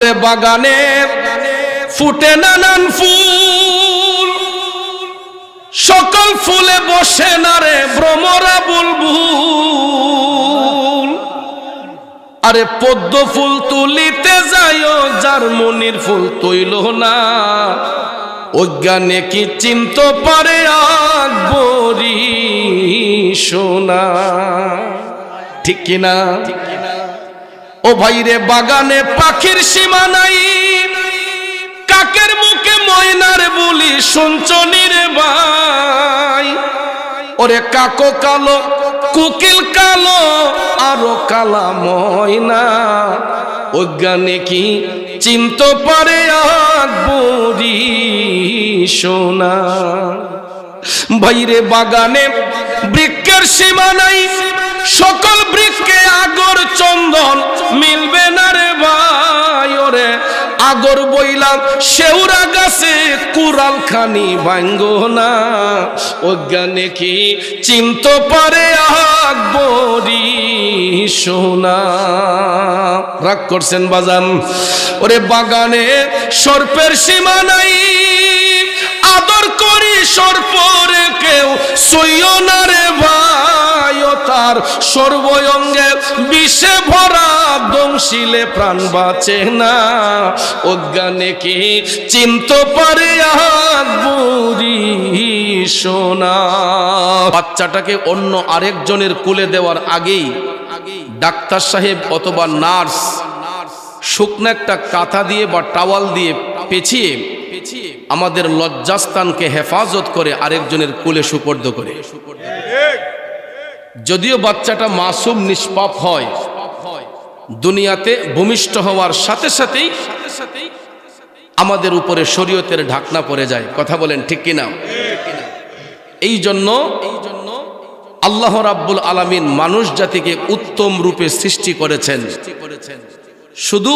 বাগানে ফুটে নানান ফুল, সকল ফুলে বসে না রে ভ্রমরা বুলবুল। আরে পদ্ম ফুল তুলিতে যাইও, যার মনির ফুল তৈল না, অজ্ঞানে কি চিনতে পারে আকবরী সোনা। ঠিক কিনা? ও ভাইরে বাগানে পাখির সীমা নাই, কাকের মুখে ময়নার বলি শুনছনি রে ভাই। ওরে কাকো কালো, কোকিল কালো, আরো কালা ময়না, অজ্ঞানে কি চিনতে পারে আকবরী সোনা। ভাইরে বাগানে বৃক্ষের সীমা নাই, সকল বৃক্ষে আগর চন্দন মিলবে না রে ভাই। ওরে আগর বইলাম শেউরা গাছে কুড়াল খানি ভাঙ্গো না, অজ্ঞানে কি চিনতে পারে আকবরী সোনা। রাগ করছেন বাজান? ওরে বাগানে সর্পের সীমা নাই, আদর করি সর্পরে কেউ সইও না রে ভাই। ও তার সর্বঙ্গে বিষে ভরা, দংশিলে প্রাণ বাঁচে না, অজ্ঞানে কি চিনতে পারে আকবরী সোনা। বাচ্চাটাকে অন্য আরেকজনের কোলে দেওয়ার আগেই ডাক্তার সাহেব অথবা নার্স শুকনো একটা কাঁথা দিয়ে বা টাওয়াল দিয়ে পেঁচিয়ে আমাদের লজ্জাস্থানকে হেফাজত করে আরেকজনের কোলে সুপর্দ করে। যদিও বাচ্চাটা মাসুম নিষ্পাপ হয়, দুনিয়াতে ভূমিষ্ঠ হওয়ার সাথে সাথেই আমাদের উপরে শরীয়তের ঢাকনা পড়ে যায়। কথা বলেন ঠিক কিনা? এই জন্য আল্লাহ রাব্বুল আলামিন মানুষ জাতিকে উত্তম রূপে সৃষ্টি করেছেন। শুধু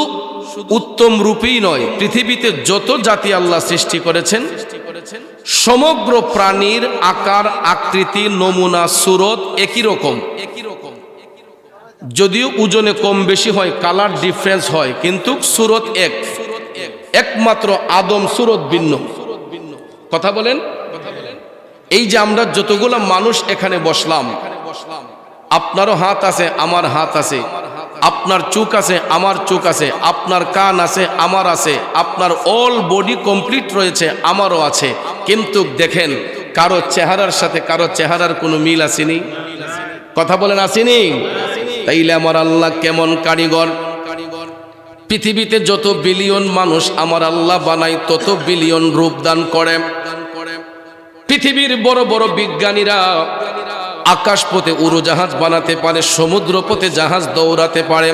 উত্তম রূপেই নয়, পৃথিবীতে যত জাতি আল্লাহ সৃষ্টি করেছেন সমগ্র প্রাণীর আকার, আকৃতি, নমুনা, সুরত একই রকম। যদিও ওজনে কম বেশি হয়, কালার ডিফারেন্স হয়, কিন্তু সুরত এক। একমাত্র আদম সুরত ভিন্ন। কথা বলেন? এই যে আমরা যতগুলো মানুষ এখানে বসলাম, আপনারও হাত আছে, আমার হাত আছে, আপনার চোখ আছে, আমার চোখ আছে, আপনার কান আছে, আমার আছে, আপনার অল বডি কমপ্লিট রয়েছে, আমারও আছে। কিন্তু দেখেন, কারো চেহারার সাথে কারো চেহারার কোনো মিল আসেনি। কথা বলেন, আসেনি? তাইলে আমার আল্লাহ কেমন কারিগর! পৃথিবীতে যত বিলিয়ন মানুষ আমার আল্লাহ বানায়, তত বিলিয়ন রূপ দান করে। পৃথিবীর বড় বড় বিজ্ঞানীরা আকাশ পথে উড়োজাহাজ বানাতে পারে, সমুদ্র পথে জাহাজ দৌড়াতে পারে,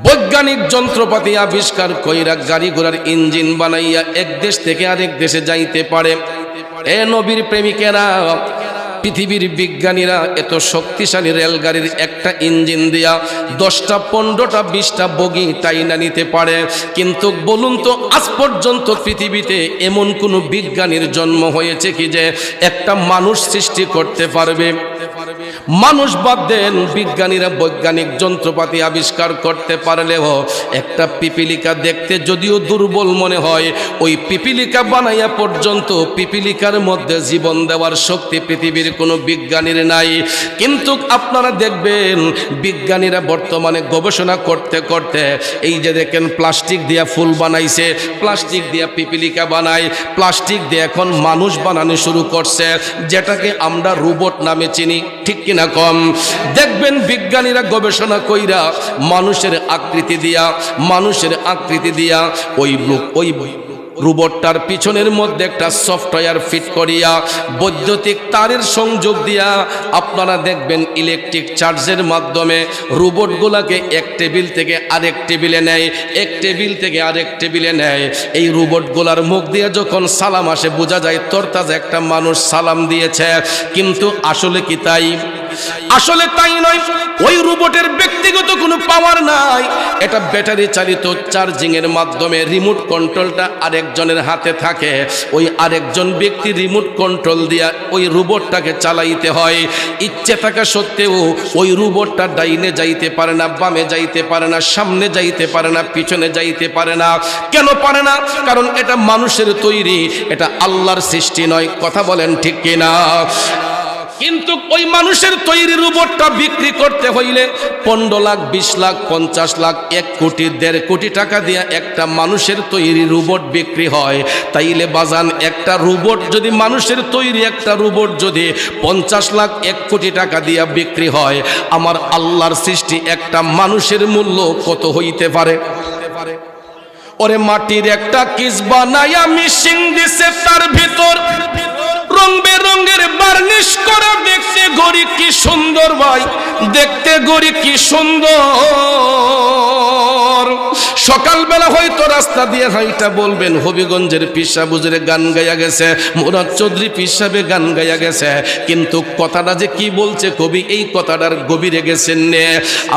বৈজ্ঞানিক যন্ত্রপাতি আবিষ্কার কইরা গাড়ি ঘোড়ার ইঞ্জিন বানাইয়া এক দেশ থেকে আরেক দেশে যাইতে পারে। এ নবীর প্রেমিকেরা, পৃথিবীর বিজ্ঞানীরা এত শক্তিশালী রেলগাড়ির একটা ইঞ্জিন দিয়া 10টা 15টা 20টা বগি টাইনা নিতে পারে। কিন্তু বলুন তো, আজ পর্যন্ত পৃথিবীতে এমন কোন বিজ্ঞানীর জন্ম হয়েছে কি যে একটা মানুষ সৃষ্টি করতে পারবে? মানুষ বাদ দেন, বিজ্ঞানীরা বৈজ্ঞানিক যন্ত্রপাতি আবিষ্কার করতে পারলেও একটা পিপিলিকা দেখতে যদিও দুর্বল মনে হয়, ওই পিপিলিকা বানাইয়া পর্যন্ত পিপিলিকার মধ্যে জীবন দেওয়ার শক্তি পৃথিবীর কোনো বিজ্ঞানীর নাই। কিন্তু আপনারা দেখবেন, বিজ্ঞানীরা বর্তমানে গবেষণা করতে করতে এই যে দেখেন, প্লাস্টিক দিয়া ফুল বানাইছে, প্লাস্টিক দিয়া পিপিলিকা বানায়, প্লাস্টিক দিয়ে এখন মানুষ বানানো শুরু করছে, যেটাকে আমরা রোবট নামে চিনি। ঠিক কিনা কম? দেখবেন বিজ্ঞানীরা গবেষণা কইরা মানুষের আকৃতি দিয়া ওই রোবটটার পিছনের মধ্যে একটা সফটওয়্যার ফিট করিয়া বৈদ্যুতিক তারের সংযোগ দিয়া আপনারা দেখবেন ইলেকট্রিক চার্জের মাধ্যমে রোবটগুলাকে এক টেবিল থেকে আরেক টেবিলে নেয়, এক টেবিল থেকে আরেক টেবিলে নেয়। এই রোবটগুলার মুখ দিয়ে যখন সালাম আসে, বোঝা যায় তরতাজা একটা মানুষ সালাম দিয়েছে। কিন্তু আসলে কি তাই? আসলে তাই নয়, ওই রোবটের ব্যক্তিগত কোনো পাওয়ার নাই। এটা ব্যাটারি চালিত চার্জিং এর মাধ্যমে রিমোট কন্ট্রোলটা আরেকজনের হাতে থাকে। ওই আরেকজন ব্যক্তি রিমোট কন্ট্রোল দিয়া ওই রোবটটাকে চালাইতে হয়। ইচ্ছে থাকা সত্ত্বেও ওই রোবটটা ডাইনে যাইতে পারে না, বামে যাইতে পারে না, সামনে যাইতে পারে না, পিছনে যাইতে পারে না। কেন পারে না? কারণ এটা মানুষের তৈরি, এটা আল্লাহর সৃষ্টি নয়। কথা বলেন ঠিক কিনা? কিন্তু ওই মানুষের তৈরি রোবটটা বিক্রি করতে হইলে 15 লাখ, 20 লাখ, 50 লাখ, 1 কোটি, 1.5 কোটি টাকা দিয়ে একটা মানুষের তৈরি রোবট বিক্রি হয়। তাইলে বাজান, একটা রোবট যদি, মানুষের তৈরি একটা রোবট যদি 50 লাখ, 1 কোটি টাকা দিয়ে বিক্রি হয়, আমার আল্লাহর সৃষ্টি একটা মানুষের মূল্য কত হইতে পারে? ওরে মাটির একটা কিস বানায়া মিশিং দিছে, তার ভিতর রং বেরঙের বার্নিশ করা, দেখতে গড়ি কি সুন্দর ভাই, দেখতে গড়ি কি সুন্দর। সকালবেলা হয়তো রাস্তা দিয়ে হাইটা বলবেন হবিগঞ্জের পীর সাহেব হুজুরে গান গাইয়া গেছে, মুরাদ চৌধুরী পীর সাহেবে গান গাইয়া গেছে, কিন্তু কথাটা যে কি বলছে কবি, এই কথাটার গভীরে গেছেন নে।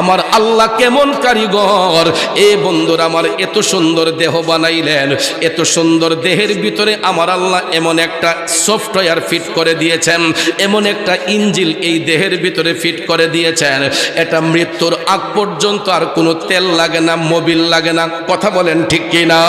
আমার আল্লাহ কেমন কারিগর! এ বন্ধুরা আমার, এত সুন্দর দেহ বানাইলেন, এত সুন্দর দেহের ভিতরে আমার আল্লাহ এমন একটা সফটওয়্যার ফিট করে দিয়েছেন, এমন একটা ইঞ্জিন এই দেহের ভিতরে ফিট করে দিয়েছেন, এটা মৃত্যুর আগ পর্যন্ত আর কোনো তেল লাগে না, মোবিল লাগে না। কথা বলেন ঠিক কিনা?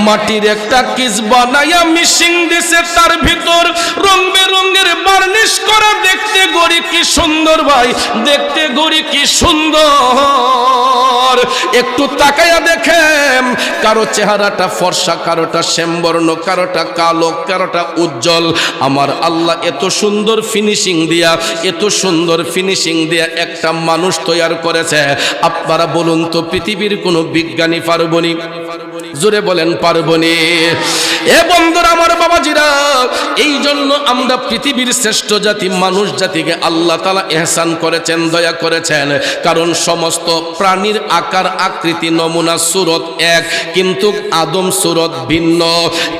মাটির একটা কিস বানায়া মিশিং দিছে, তার ভিতর রং বেরঙের বার্নিশ করা, দেখতে গড়ি কি সুন্দর ভাই, দেখতে গড়ি কি সুন্দর। একটু তাকায়া দেখেন, কারো চেহারাটা ফর্সা, কারোটা শ্যামবর্ণ, কারোটা কালো, কারোটা উজ্জ্বল। আমার আল্লাহ এত সুন্দর ফিনিশিং দিয়া, এত সুন্দর ফিনিশিং দিয়া একটা মানুষ তৈরি করেছে। আপনারা বলুন তো, পৃথিবীর কোনো বিজ্ঞানী পারবনি? জোরে বলেন পারবনি? এ বন্ধুরা আমার, বাবাজিরা, এই জন্য আমরা পৃথিবীর শ্রেষ্ঠ জাতি, মানুষ জাতিকে আল্লাহ তাআলা ইহসান করেছেন, দয়া করেছেন। কারণ সমস্ত প্রাণীর আকার, আকৃতি, নমুনা, সুরত এক, কিন্তু আদম সুরত ভিন্ন।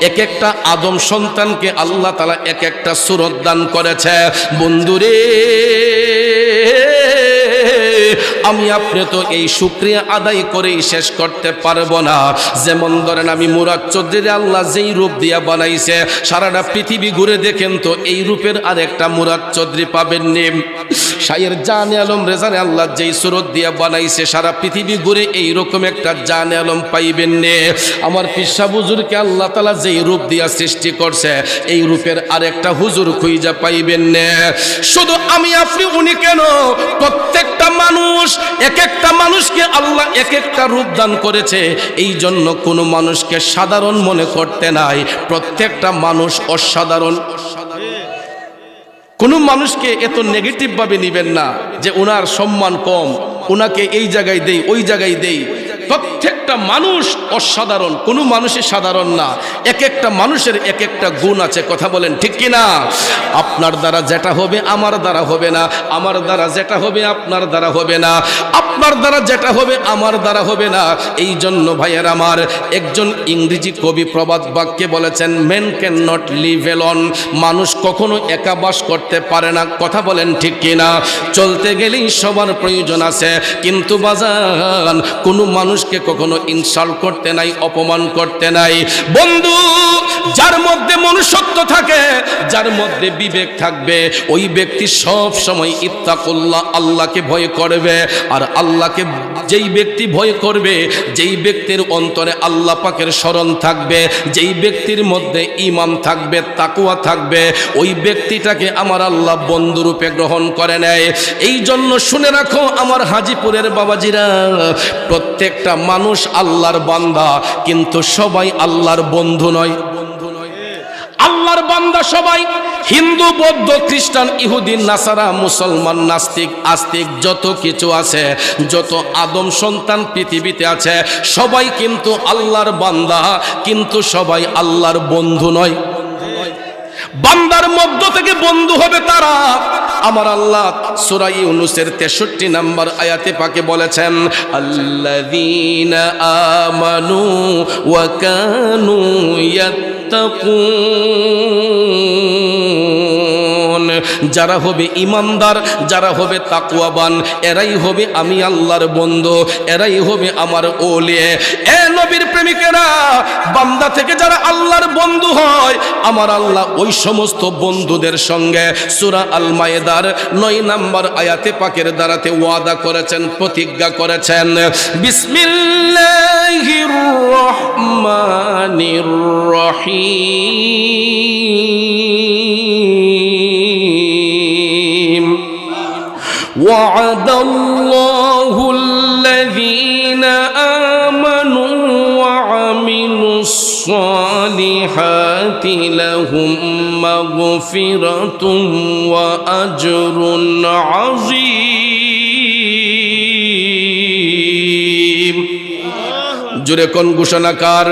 এক একটা আদম সন্তানকে আল্লাহ তাআলা এক একটা সুরত দান করেছে। বন্ধুরে, আমি আপনি তো এই শুকরিয়া আদায় করেই শেষ করতে পারবো না। যেমন ধরেন, আমি মুরাদ চৌধুরী আল্লাহ যেই রূপ দিয়া বানাইছে, সারাটা পৃথিবী ঘুরে দেখেন তো এই রূপের আর একটা মুরাদ চৌধুরী পাবেন নি। শায়ের জানে আলম রেজানে আল্লাহ যেই সুরত দিয়া বানাইছে, সারা পৃথিবী ঘুরে এইরকম একটা জানে আলম পাইবেন নে। আমার পীর সাহেব হুজুরকে আল্লাহ তাআলা যেই রূপ দিয়া সৃষ্টি করছে, এই রূপের আর একটা হুজুর খুঁজা পাইবেন নে। শুধু আমি আপনি উনি কেন, প্রত্যেকটা মানুষ, এক একটা মানুষকে আল্লাহ এক একটা রূপ দান করেছে। এই জন্য কোনো মানুষকে সাধারণ মনে করতে নাই, প্রত্যেকটা মানুষ অসাধারণ। কোনো মানুষকে এত নেগেটিভ ভাবে নিবেন না যে ওনার সম্মান কম, ওনাকে এই জায়গায় দেই, ওই জায়গায় দেই। প্রত্যেকটা মানুষ অসাধারণ, কোনো মানুষই সাধারণ না। এক একটা মানুষের এক একটা গুণ আছে। কথা বলেন ঠিক কিনা? আপনার দ্বারা যেটা হবে আমার দ্বারা হবে না, আমার দ্বারা যেটা হবে আপনার দ্বারা হবে না, আপনার দ্বারা যেটা হবে আমার দ্বারা হবে না। এই জন্য ভাইয়ের আমার, একজন ইংরেজি কবি প্রবাদ বাক্যে বলেছেন, man can not live alone, মানুষ কখনো একা বাস করতে পারে না। কথা বলেন ঠিক কিনা? চলতে গেলেই সবার প্রয়োজন আছে, কিন্তু বাজান কোনো মানুষকে কখনো ইনসাল্ট করতে নাই, অপমান করতে নাই। বন্ধু, যার মধ্যে মনুষ্যত্ব থাকে, যার মধ্যে বিবেক থাকবে, ওই ব্যক্তি সব সময় ইত্তাকুল্লাহ, আল্লাহকে ভয় করবে। আর আল্লাহকে যেই ব্যক্তি ভয় করবে, যেই ব্যক্তির অন্তরে আল্লাহ পাকের স্মরণ থাকবে, যেই ব্যক্তির মধ্যে ঈমান থাকবে, তাকওয়া থাকবে, ওই ব্যক্তিটাকে আমার আল্লাহ বন্ধুরূপে গ্রহণ করে নেয়। এই জন্য শুনে রাখো আমার হাজীপুরের বাবাজিরা, প্রত্যেকটা মানুষ আল্লাহর বান্দা, কিন্তু সবাই আল্লাহর বন্ধু নয়। আল্লাহর বান্দা সবাই, হিন্দু, বৌদ্ধ, খ্রিস্টান, ইহুদি, নাসারা, মুসলমান, নাস্তিক, আস্তিক, যত কিছু আছে, যত আদম সন্তান পৃথিবীতে আছে, সবাই কিন্তু আল্লাহর বান্দা, কিন্তু সবাই আল্লাহর বন্ধু নয়। বান্দার মধ্য থেকে বন্ধু হবে তারা। আমার আল্লাহ সূরা ইউনূসের 63 নম্বর আয়াতে পাকে বলেছেন, আল্লাযীনা আমানু ওয়া কানু ইয়াত্তাকুন। যারা হবে ইমানদার, যারা হবে তাকওয়াবান, এরাই হবে আমি আল্লাহর বন্ধু, এরাই হবে আমার ওলি। এ নবীর প্রেমিকেরা, বান্দা থেকে যারা আল্লাহর বন্ধু হয়, আমার আল্লাহ ওই সমস্ত বন্ধুদের সঙ্গে সূরা আল মায়েদার 9 নম্বর আয়াতে পাকের দ্বারাতে ওয়াদা করেছেন, প্রতিজ্ঞা করেছেন। বিসমিল্লাহির রহমানির রহিম। ওয়া'দাল্লাহুল্লাযীনা আমানু ওয়া আমিলুস সালিহাতি লাহুম মাগফিরাতুন ওয়া আজরুন আযীম। জোরে কোন ঘোষণাকার?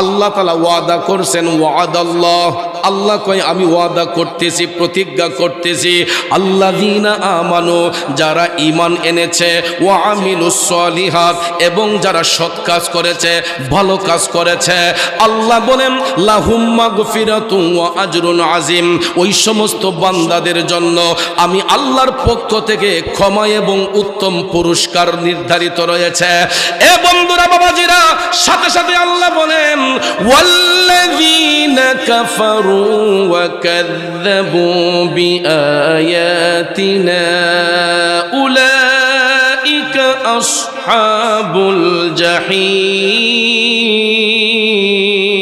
আল্লাহ তাআলা ওয়াদা করছেন, ওয়াদাল্লাহ, আল্লাহ কয় আমি ওয়াদা করতেছি, প্রতিজ্ঞা করতেছি, আল্লাযীনা আমানু, যারা ঈমান এনেছে, ওয়া আমিলুস সালিহাত, এবং যারা সৎ কাজ করেছে, ভালো কাজ করেছে, আল্লাহ বলেন লাহুম মাগফিরাতুন ওয়া আজরুন আযীম, ওই সমস্ত বান্দাদের জন্য আমি আল্লাহর পক্ষ থেকে ক্ষমা এবং উত্তম পুরস্কার নির্ধারিত রয়েছে। এ বন্ধুরা, বাবাজিরা, সাথে সাথে আল্লাহ বলেন ওয়াল্লাযীনা কাফারু وكذبوا بآياتنا أولئك أصحاب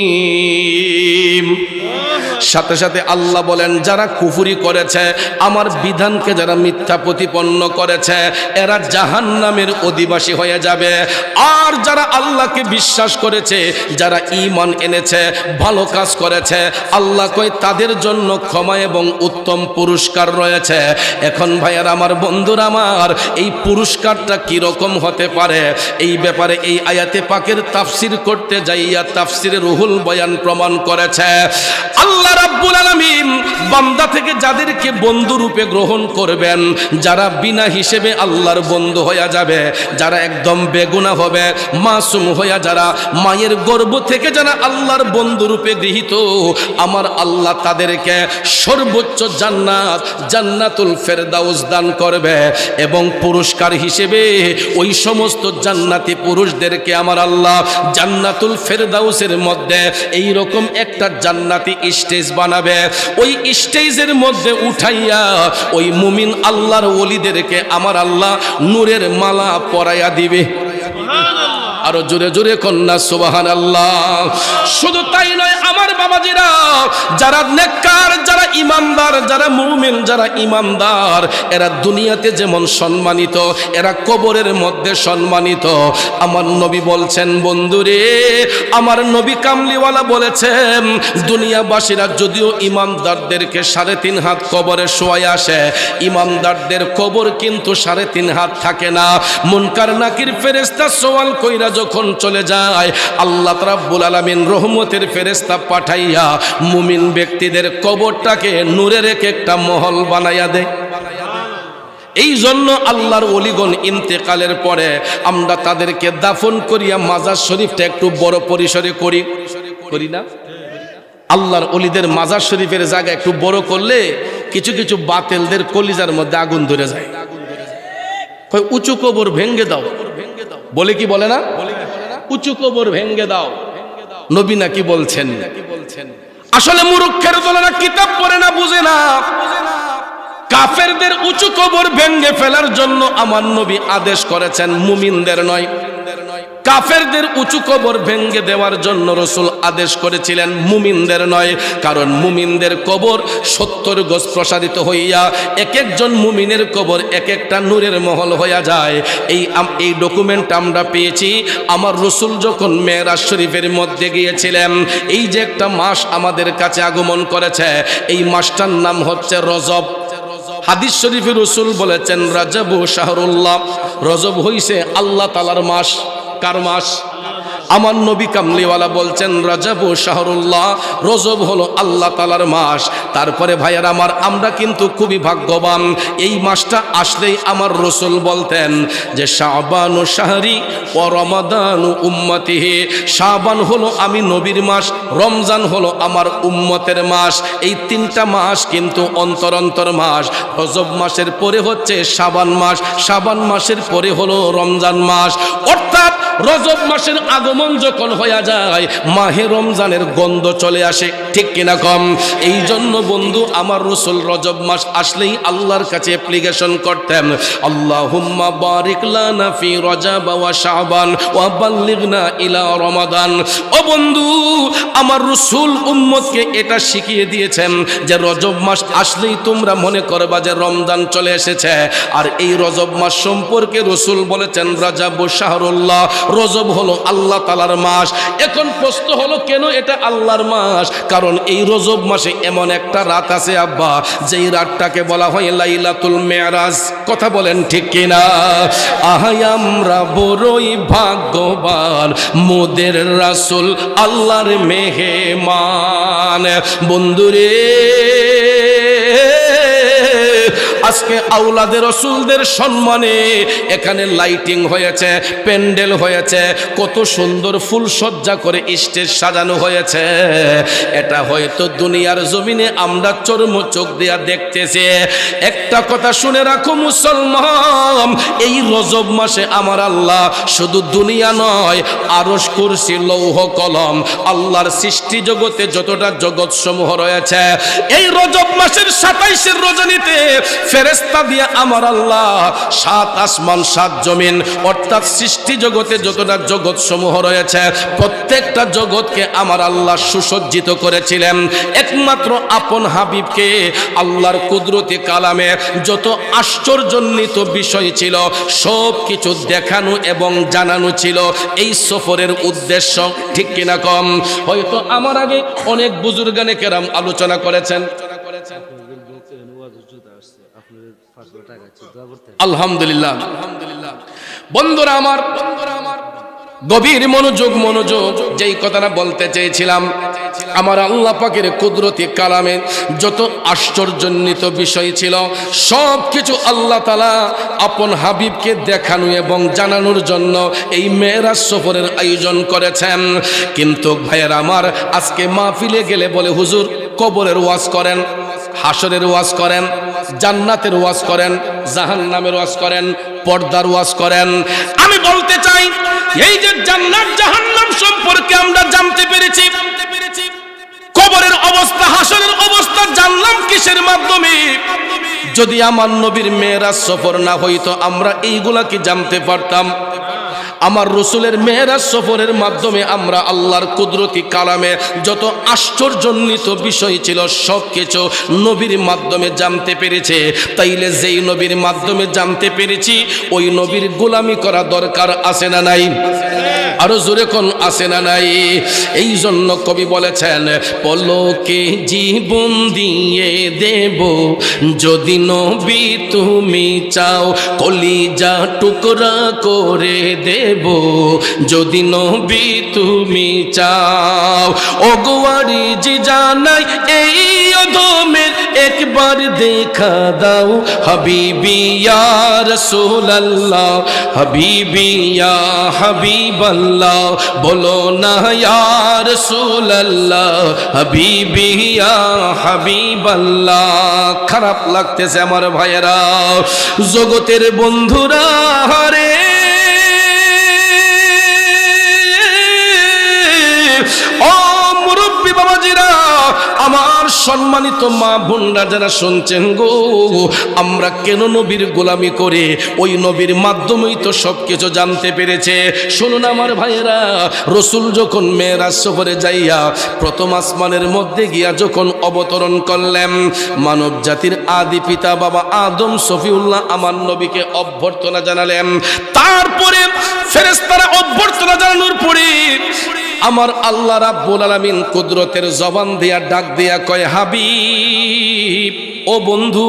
الجحيم। সাথে সাথে আল্লাহ বলেন যারা কুফরি করেছে, আমার বিধানকে যারা মিথ্যা প্রতিপন্ন করেছে, এরা জাহান্নামের অধিবাসী হয়ে যাবে। আর যারা আল্লাহকে বিশ্বাস করেছে, যারা ঈমান এনেছে, ভালো কাজ করেছে, আল্লাহ কয় তাদের জন্য ক্ষমা এবং উত্তম পুরস্কার রয়েছে। এখন ভাইয়ার আমার, বন্ধুরা আমার, এই পুরস্কারটা কি রকম হতে পারে, এই ব্যাপারে এই আয়াতে পাকের তাফসীর করতে যাইয়া তাফসীরে রুহুল বয়ান প্রমাণ করেছে। আল্লাহ রাব্বুল আলামিন বান্দা থেকে যাদেরকে বন্ধু রূপে গ্রহণ করবেন, যারা বিনা হিসেবে আল্লাহর বন্ধু হয়ে যাবে, যারা একদম বেগুনাহ হবে, মাসুম হইয়া যারা মায়ের গর্ভ থেকে যারা আল্লাহর বন্ধু রূপে গৃহীত, আমার আল্লাহ তাদেরকে সর্বোচ্চ জান্নাত, জান্নাতুল ফেরদাউস দান করবে। এবং পুরস্কার হিসেবে ওই সমস্ত জান্নাতি পুরুষদেরকে আমার আল্লাহ জান্নাতুল ফেরদাউসের মধ্যে এই রকম একটা জান্নাতি স্টেজ বানাবে। ওই স্টেজের মধ্যে উঠাইয়া ওই মুমিন আল্লাহর ওলিদেরকে আমার আল্লাহ নূরের মালা পরাইয়া দিবে। আরো জোরে জোরে কন্যা সুবহানাল্লাহ। শুধু তাই নয় আমার বাবাজিরা, যারা নেককার, যারা ইমানদার, যারা মুমিন, যারা ইমানদার, এরা দুনিয়াতে যেমন সম্মানিত, এরা কবরের মধ্যে সম্মানিত। আমার নবী বলছেন, বন্ধুরে, আমার নবী কামলিওয়ালা বলেছেন, দুনিয়াবাসীরা যদিও ইমানদারদেরকে 3.5 হাত কবরে শোয়াই আসে, ইমানদারদের কবর কিন্তু 3.5 হাত থাকে না। মুনকার নাকির ফেরেশতা সওয়াল কইরা যখন চলে যায়, আল্লাহ রাব্বুল আলামিন রহমতের ফেরেশতা পাঠাইয়া মুমিন ব্যক্তিদের কবরটাকে নূরের একটা মহল বানাইয়া দেয়। এই জন্য আল্লাহর ওলিগণ ইন্তেকালের পরে আমরা তাদেরকে দাফন করিয়া মাজার শরীফটা একটু বড় পরিসরে করি না? আল্লাহর ওলিদের মাজার শরীফের জায়গা একটু বড় করলে কিছু কিছু বাতিলদের কলিজার মধ্যে আগুন ধরে যায়। উঁচু কবর ভেঙ্গে দাও বলে, কি বলে না? উঁচু কবর ভেঙ্গে দাও। নবী নাকি বলছেন। আসলে মূর্খের দলেরা কিতাব পড়ে না, বুঝে না। কাফেরদের উঁচু কবর ভেঙ্গে ফেলার জন্য আমার নবী আদেশ করেছেন, মুমিনদের নয়। কাফেরদের উঁচু কবর ভেঙ্গে দেওয়ার জন্য রাসূল আদেশ করেছিলেন, মুমিনদের নয়। কারণ মুমিনদের কবর 70 গজ প্রসারিত হইয়া এক একজন মুমিনের কবর এক একটা নূরের মহল হইয়া যায়। এই ডকুমেন্ট আমরা পেয়েছি আমার রাসূল যখন মেরাজ শরীফের মধ্যে গিয়েছিলেন। এই যে একটা মাস আমাদের কাছে আগমন করেছে, এই মাসটার নাম হচ্ছে রজব। হাদিস শরীফে রাসূল বলেছেন, রাজবু শাহরুল্লাহ, রজব হইছে আল্লাহ তাআলার মাস। কার মাস? আমার নবী কামলিওয়ালা বলছেন রজব শাহরুল্লাহ, রজব হলো আল্লাহ তাআলার মাস। তারপরে ভাইয়ার আমার, আমরা কিন্তু খুবই ভাগ্যবান, এই মাসটা আসলেই আমার রসুল বলতেন যে শাবানু শাহরি ও রমাদানু উম্মতিহি, শাবান হলো আমি নবীর মাস, রমজান হলো আমার উম্মতের মাস। এই তিনটা মাস কিন্তু অন্তর অন্তর মাস। রজব মাসের পরে হচ্ছে শাবান মাস, শাবান মাসের পরে হলো রমজান মাস। অর্থাৎ রজব মাসের আগমন যখন হয়ে যায়, মাহে রমজানের গন্ধ চলে আসে, ঠিক কিনা কম? এই জন্য বন্ধু আমার রসুল রজব মাস আসলেই আল্লাহর কাছে অ্যাপ্লিকেশন করতেন, আল্লাহুম্মা বারিক লানা ফি রজব ওয়া শাবান ওয়া বাল্লিগনা ইলা রমাদান। ও বন্ধু, আমার রসুল উম্মতকে এটা শিখিয়ে দিয়েছেন যে রজব মাস আসলেই তোমরা মনে করবা যে রমজান চলে এসেছে। আর এই রজব মাস সম্পর্কে রসুল বলেছেন রজব শাহরুল্লাহ, রজব হলো আল্লাহ তাআলার মাস। এখন প্রশ্ন হলো কেন এটা আল্লাহর মাস? কারণ এই রজব মাসে এমন একটা রাত আছে আব্বা, যেই রাতটাকে বলা হয় লাইলাতুল মেরাজ। কথা বলেন ঠিক কিনা? আহাই আমরা বড়ই ভাগ্যবান, মোদের রাসূল আল্লাহর মেহমান। বন্ধুরে, আজকে আওলাদের রসুলদের সম্মানে এখানে লাইটিং হয়েছে, প্যান্ডেল হয়েছে, কত সুন্দর ফুল সজ্জা করে স্টেজ সাজানো হয়েছে। এটা হয়তো দুনিয়ার জমিনে আমরা চর্ম চোখ দিয়া দেখতেছি। একটা কথা শুনে রাখো মুসলমান, এই রজব মাসে আমার আল্লাহ শুধু দুনিয়া নয়, আরশ কুরসি লৌহ কলম আল্লাহর সৃষ্টি জগতে যতটা জগৎ সমূহ রয়েছে, এই রজব মাসের 27 রজনীতে ফেরেশতা দিয়ে আমার আল্লাহ 7 আসমান 7 জমিন অর্থাৎ সৃষ্টি জগতে যতটা জগৎ সমূহ রয়েছে প্রত্যেকটা জগৎকে আমার আল্লাহ সুসজ্জিত করেছিলেন। একমাত্র আপন হাবিবকে আল্লাহর কুদরতি কালামে যত আশ্চর্যান্বিত বিষয় ছিল সব কিছু দেখানো এবং জানানো ছিল এই সফরের উদ্দেশ্য, ঠিক কিনা কম? হয়তো আমার আগে অনেক বুজুর্গানে কেরাম আলোচনা করেছেন। আলহামদুলিল্লাহ। বন্ধুরা আমার, গভীর মনোযোগ, যেই কথাটা বলতে চেয়েছিলাম, আমার আল্লাহ পাকের কুদরতি কালামে যত আশ্চর্যান্বিত বিষয় ছিল সব কিছু আল্লাহ তাআলা আপন হাবিবকে দেখানো এবং জানানোর জন্য এই মেরাজ সফরের আয়োজন করেছেন। কিন্তু ভাইয়ের আমার, আজকে মাহফিলে গেলে বলে হুজুর কবরের ওয়াজ করেন, হাসরের ওয়াজ করেন, জান্নাতের ওয়াজ করেন, জাহান্নামের ওয়াজ করেন, পর্দার ওয়াজ করেন। আমি বলতে চাই, এই যে জান্নাত জাহান্নাম সম্পর্কে আমরা জানতে পেরেছি, কবরের অবস্থা, হাসরের অবস্থা জানলাম কিসের মাধ্যমে? যদি আমার নবীর মেরাজ সফর না হইতো আমরা এইগুলা কি জানতে পারতাম? আমার রসুলের মেরাজ সফরের মাধ্যমে আমরা আল্লাহর কুদরতি কালামে যত আশ্চর্যান্বিত বিষয় ছিল সব কিছু নবীর মাধ্যমে জানতে পেরেছে। তাইলে যেই নবীর মাধ্যমে জানতে পেরেছি ওই নবীর গোলামি করা দরকার আছে না নাই? আরো জোরে কোন আছে না নাই? এই জন্য কবি বলেছেন, পলকে জীবন দিয়ে দেব যদি নবী তুমি চাও, কলিজা টুকরা করে দেব যদি নবী তুমি চাও। ও গোয়ারি জি জানাই এই অধমের একবার দেখা দাও, হাবিবি ইয়া রাসূলুল্লাহ, হাবিবি ইয়া হাবিবাল্লাহ, বলো না ইয়া রাসূলুল্লাহ, হাবিবি ইয়া হাবিবাল্লাহ। খারাপ লাগতেছে আমার ভাইয়েরা, জগতের বন্ধুরা রে, ও মুরব্বী বাবাজিরা, আমার সম্মানিত মা বোনরা যারা শুনছেন গো, আমরা কেন নবীর গোলামি করে ওই নবীর মাধ্যমেই তো সবকিছু জানতে পেরেছে। শুনুন আমার ভাইয়েরা, রসুল যখন মেরাজ সফরে যাইয়া প্রথম আসমানের মধ্যে গিয়া যখন অবতরণ করলেন, মানব জাতির আদি পিতা বাবা আদম সফিউল্লাহ আমার নবীকে অভ্যর্থনা জানালেন। তারপরে ফেরেশতারা অভ্যর্থনা জানানোর পরে আমার আল্লাহ রাব্বুল আলামিন কুদরতের জবান দিয়া ডাক দিয়া কয়, হাবিব, ও বন্ধু,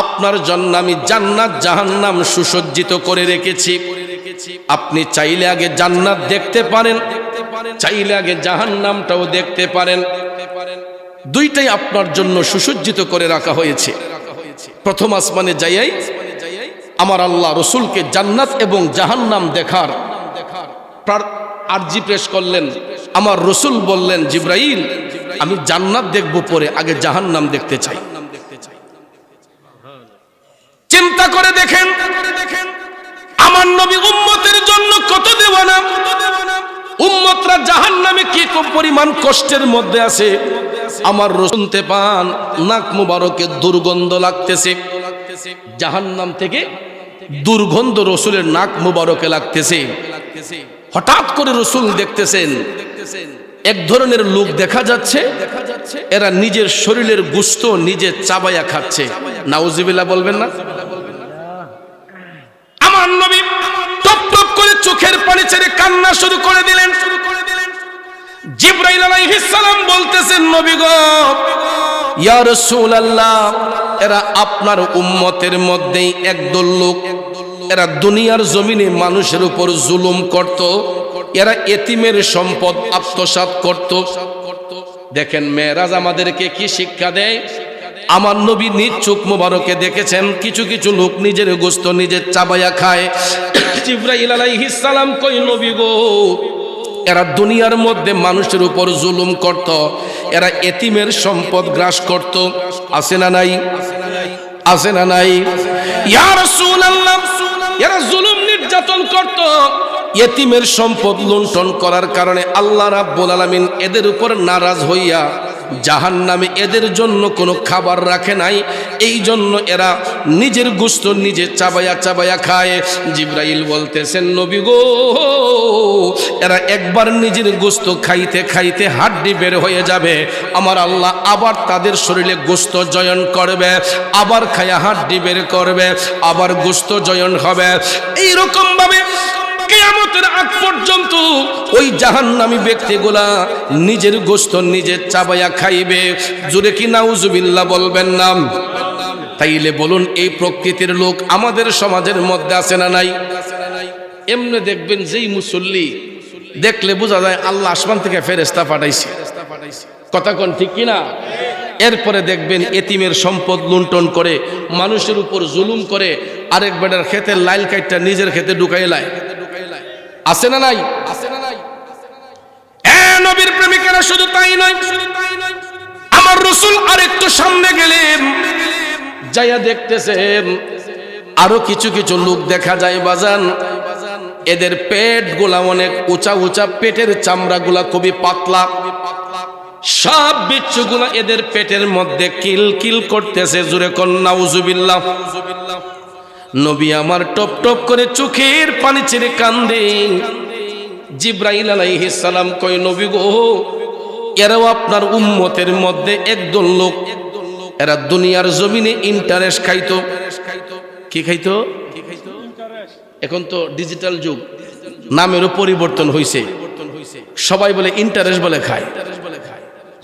আপনার জন্য আমি জান্নাত জাহান্নাম সুসজ্জিত করে রেখেছি। আপনি চাইলে আগে জান্নাত দেখতে পারেন, চাইলে আগে জাহান্নামটাও দেখতে পারেন। দুইটাই আপনার জন্য সুসজ্জিত করে রাখা হয়েছে। প্রথম আসমানে যাইয়াই আমার আল্লাহ রসুলকে জান্নাত এবং জাহান্নাম দেখার আরজি পেশ করলেন। আমার রসুল বললেন, জিব্রাইল আমি জান্নাত দেখব, পরে আগে জাহান্নাম দেখতে চাই। চিন্তা করে দেখেন আমার নবী উম্মতের জন্য কত দেওয়ানা। উম্মতরা জাহান্নামে কি পরিমাণ কষ্টের মধ্যে আছে। আমার রসুল শুনতে পান নাক মুবারকে দুর্গন্ধ লাগতেছে, জাহান্নাম থেকে দুর্গন্ধ রসুলের নাক মুবারকে লাগতেছে। হঠাৎ করে রসুল দেখতেছেন এক ধরনের লোক দেখা যাচ্ছে, এরা নিজের শরীরের গোশত নিজে চাবাইয়া খাচ্ছে। নাউজুবিল্লাহ বলবেন না? আমার নবী টপ টপ করে চোখের পানি ছেড়ে কান্না শুরু করে দিলেন। জিবরাইল আলাইহিস সালাম বলতেছেন, নবী গো, ইয়া রাসূলুল্লাহ, এরা আপনার উম্মতের মধ্যেই একদল লোক, এরা দুনিয়ার জমিনে মানুষের উপর জুলুম করত, এরা এতিমের সম্পদ আত্মসাৎ করত। দেখেন মেরাজ আমাদেরকে কি শিক্ষা দেয়। আমার নবী নিজ চোখ মুবারকে দেখেছেন কিছু কিছু লোক নিজের গোশত নিজের চাবাইয়া খায়। জিবরাইল আলাইহিস সালাম কই, নবী গো, এরা দুনিয়ার মধ্যে মানুষের উপর জুলুম করত, এরা এতিমের সম্পদ গ্রাস করত। আছে না নাই? আছে না নাই? ইয়া রাসূলুল্লাহ, এরা জুলুম নির্যাতন করত, এতিমের সম্পদ লুণ্ঠন করার কারণে আল্লাহ রাব্বুল আলামিন এদের উপর নারাজ হইয়া জাহান্নামে এদের জন্য কোনো খাবার রাখে নাই। এই জন্য এরা নিজের গোশত নিজে চাবাইয়া চাবাইয়া খায়। জিবরাইল বলতেছেন, নবী গো, এরা একবার নিজের গোশত খাইতে খাইতে হাড্ডি বের হয়ে যাবে, আমার আল্লাহ আবার তাদের শরীরে গোশত জয়ন করবে, আবার খায়া হাড্ডি বের করবে, আবার গোশত জয়ন হবে। এইরকম ভাবে কিয়ামতের আগ পর্যন্ত ওই জাহান্নামী ব্যক্তিগুলা নিজের গোশত নিজে চাবাইয়া খাইবে। জোরে কি নাউজুবিল্লাহ বলবেন না? তাইলে বলুন, এই প্রকৃতির লোক আমাদের সমাজের মধ্যে আছে না নাই? এমনি দেখবেন যেই মুসল্লি দেখলে বোঝা যায় আল্লাহ আসমান থেকে ফেরেশতা পাঠাইছে। কথা কোন ঠিক কিনা? এরপরে দেখবেন এতিমের সম্পদ লুণ্ঠন করে, মানুষের উপর জুলুম করে, আরেক বেটার খেতে লাইল কাইটটা নিজের খেতে ঢুকাই লাই। আছে না নাই? নবীর প্রেমিকেরা শুধু তাই নয়, আমার রাসূল আরেকটু সামনে গেলেন, যাইয়া দেখতেছেন আরো কিছু কিছু লোক দেখা যায় বাজান, এদের পেট গুলা অনেক উঁচা উঁচা, পেটের চামড়া গুলা খুবই পাতলা, সব বিচ্ছুগুলা এদের পেটের মধ্যে কিল কিল করতেছে। জোরে কোন নাউজুবিল্লাহ। নবী আমার টপ টপ করে চোখের পানি ছেড়ে কান্দে। জিবরাইল আলাইহিস সালাম কই, নবী গো, এরাও আপনার উম্মতের মধ্যে একদল লোক, এরা দুনিয়ার জমিনে ইন্টারেস্ট খাইতো। কি খাইতো? এখন তো ডিজিটাল যুগ, নামেরও পরিবর্তন হয়েছে, সবাই বলে ইন্টারেস্ট বলে খায়।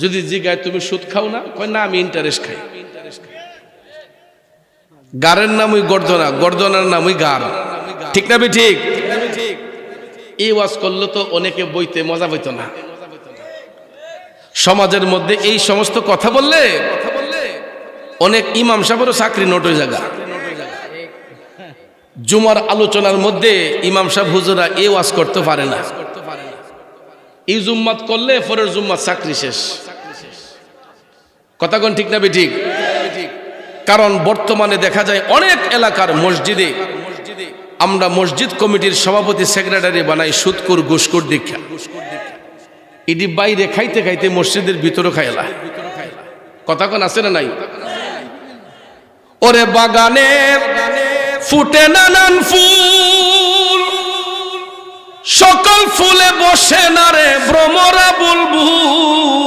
যদি জিগায় তুমি সুদ খাও না, কয় না আমি ইন্টারেস্ট খাই। গারের নামই গর্দনা, গর্দনার নামই গার। ঠিক না? ঠিক। এই ওয়াজ করলে তো অনেকে বইতে মজা পাইতো না। সমাজের মধ্যে এই সমস্ত কথা বললে অনেক ইমাম সাহেবেরও চাকরি নোট হয়ে জায়গা। জুমার আলোচনার মধ্যে ইমাম সাহেব হুজুরা এই ওয়াজ করতে পারে না। এই জুম্মাত করলে পরের জুম্মাত চাকরি শেষ। কথা কোন ঠিক না? ঠিক। কারণ বর্তমানে দেখা যায় অনেক এলাকার মসজিদে আমরা মসজিদ কমিটির সভাপতি সেক্রেটারি বানাই সুদকুর ঘুষকুর দীক্ষা। এটি বাইরে খাইতে খাইতে মসজিদের ভিতরে খাইলা। কথা কোন আছে না নাই? ওরে বাগানে ফুটে নানান ফুল, সকল ফুলে বসে না রে ভ্রমরা বুলবুল।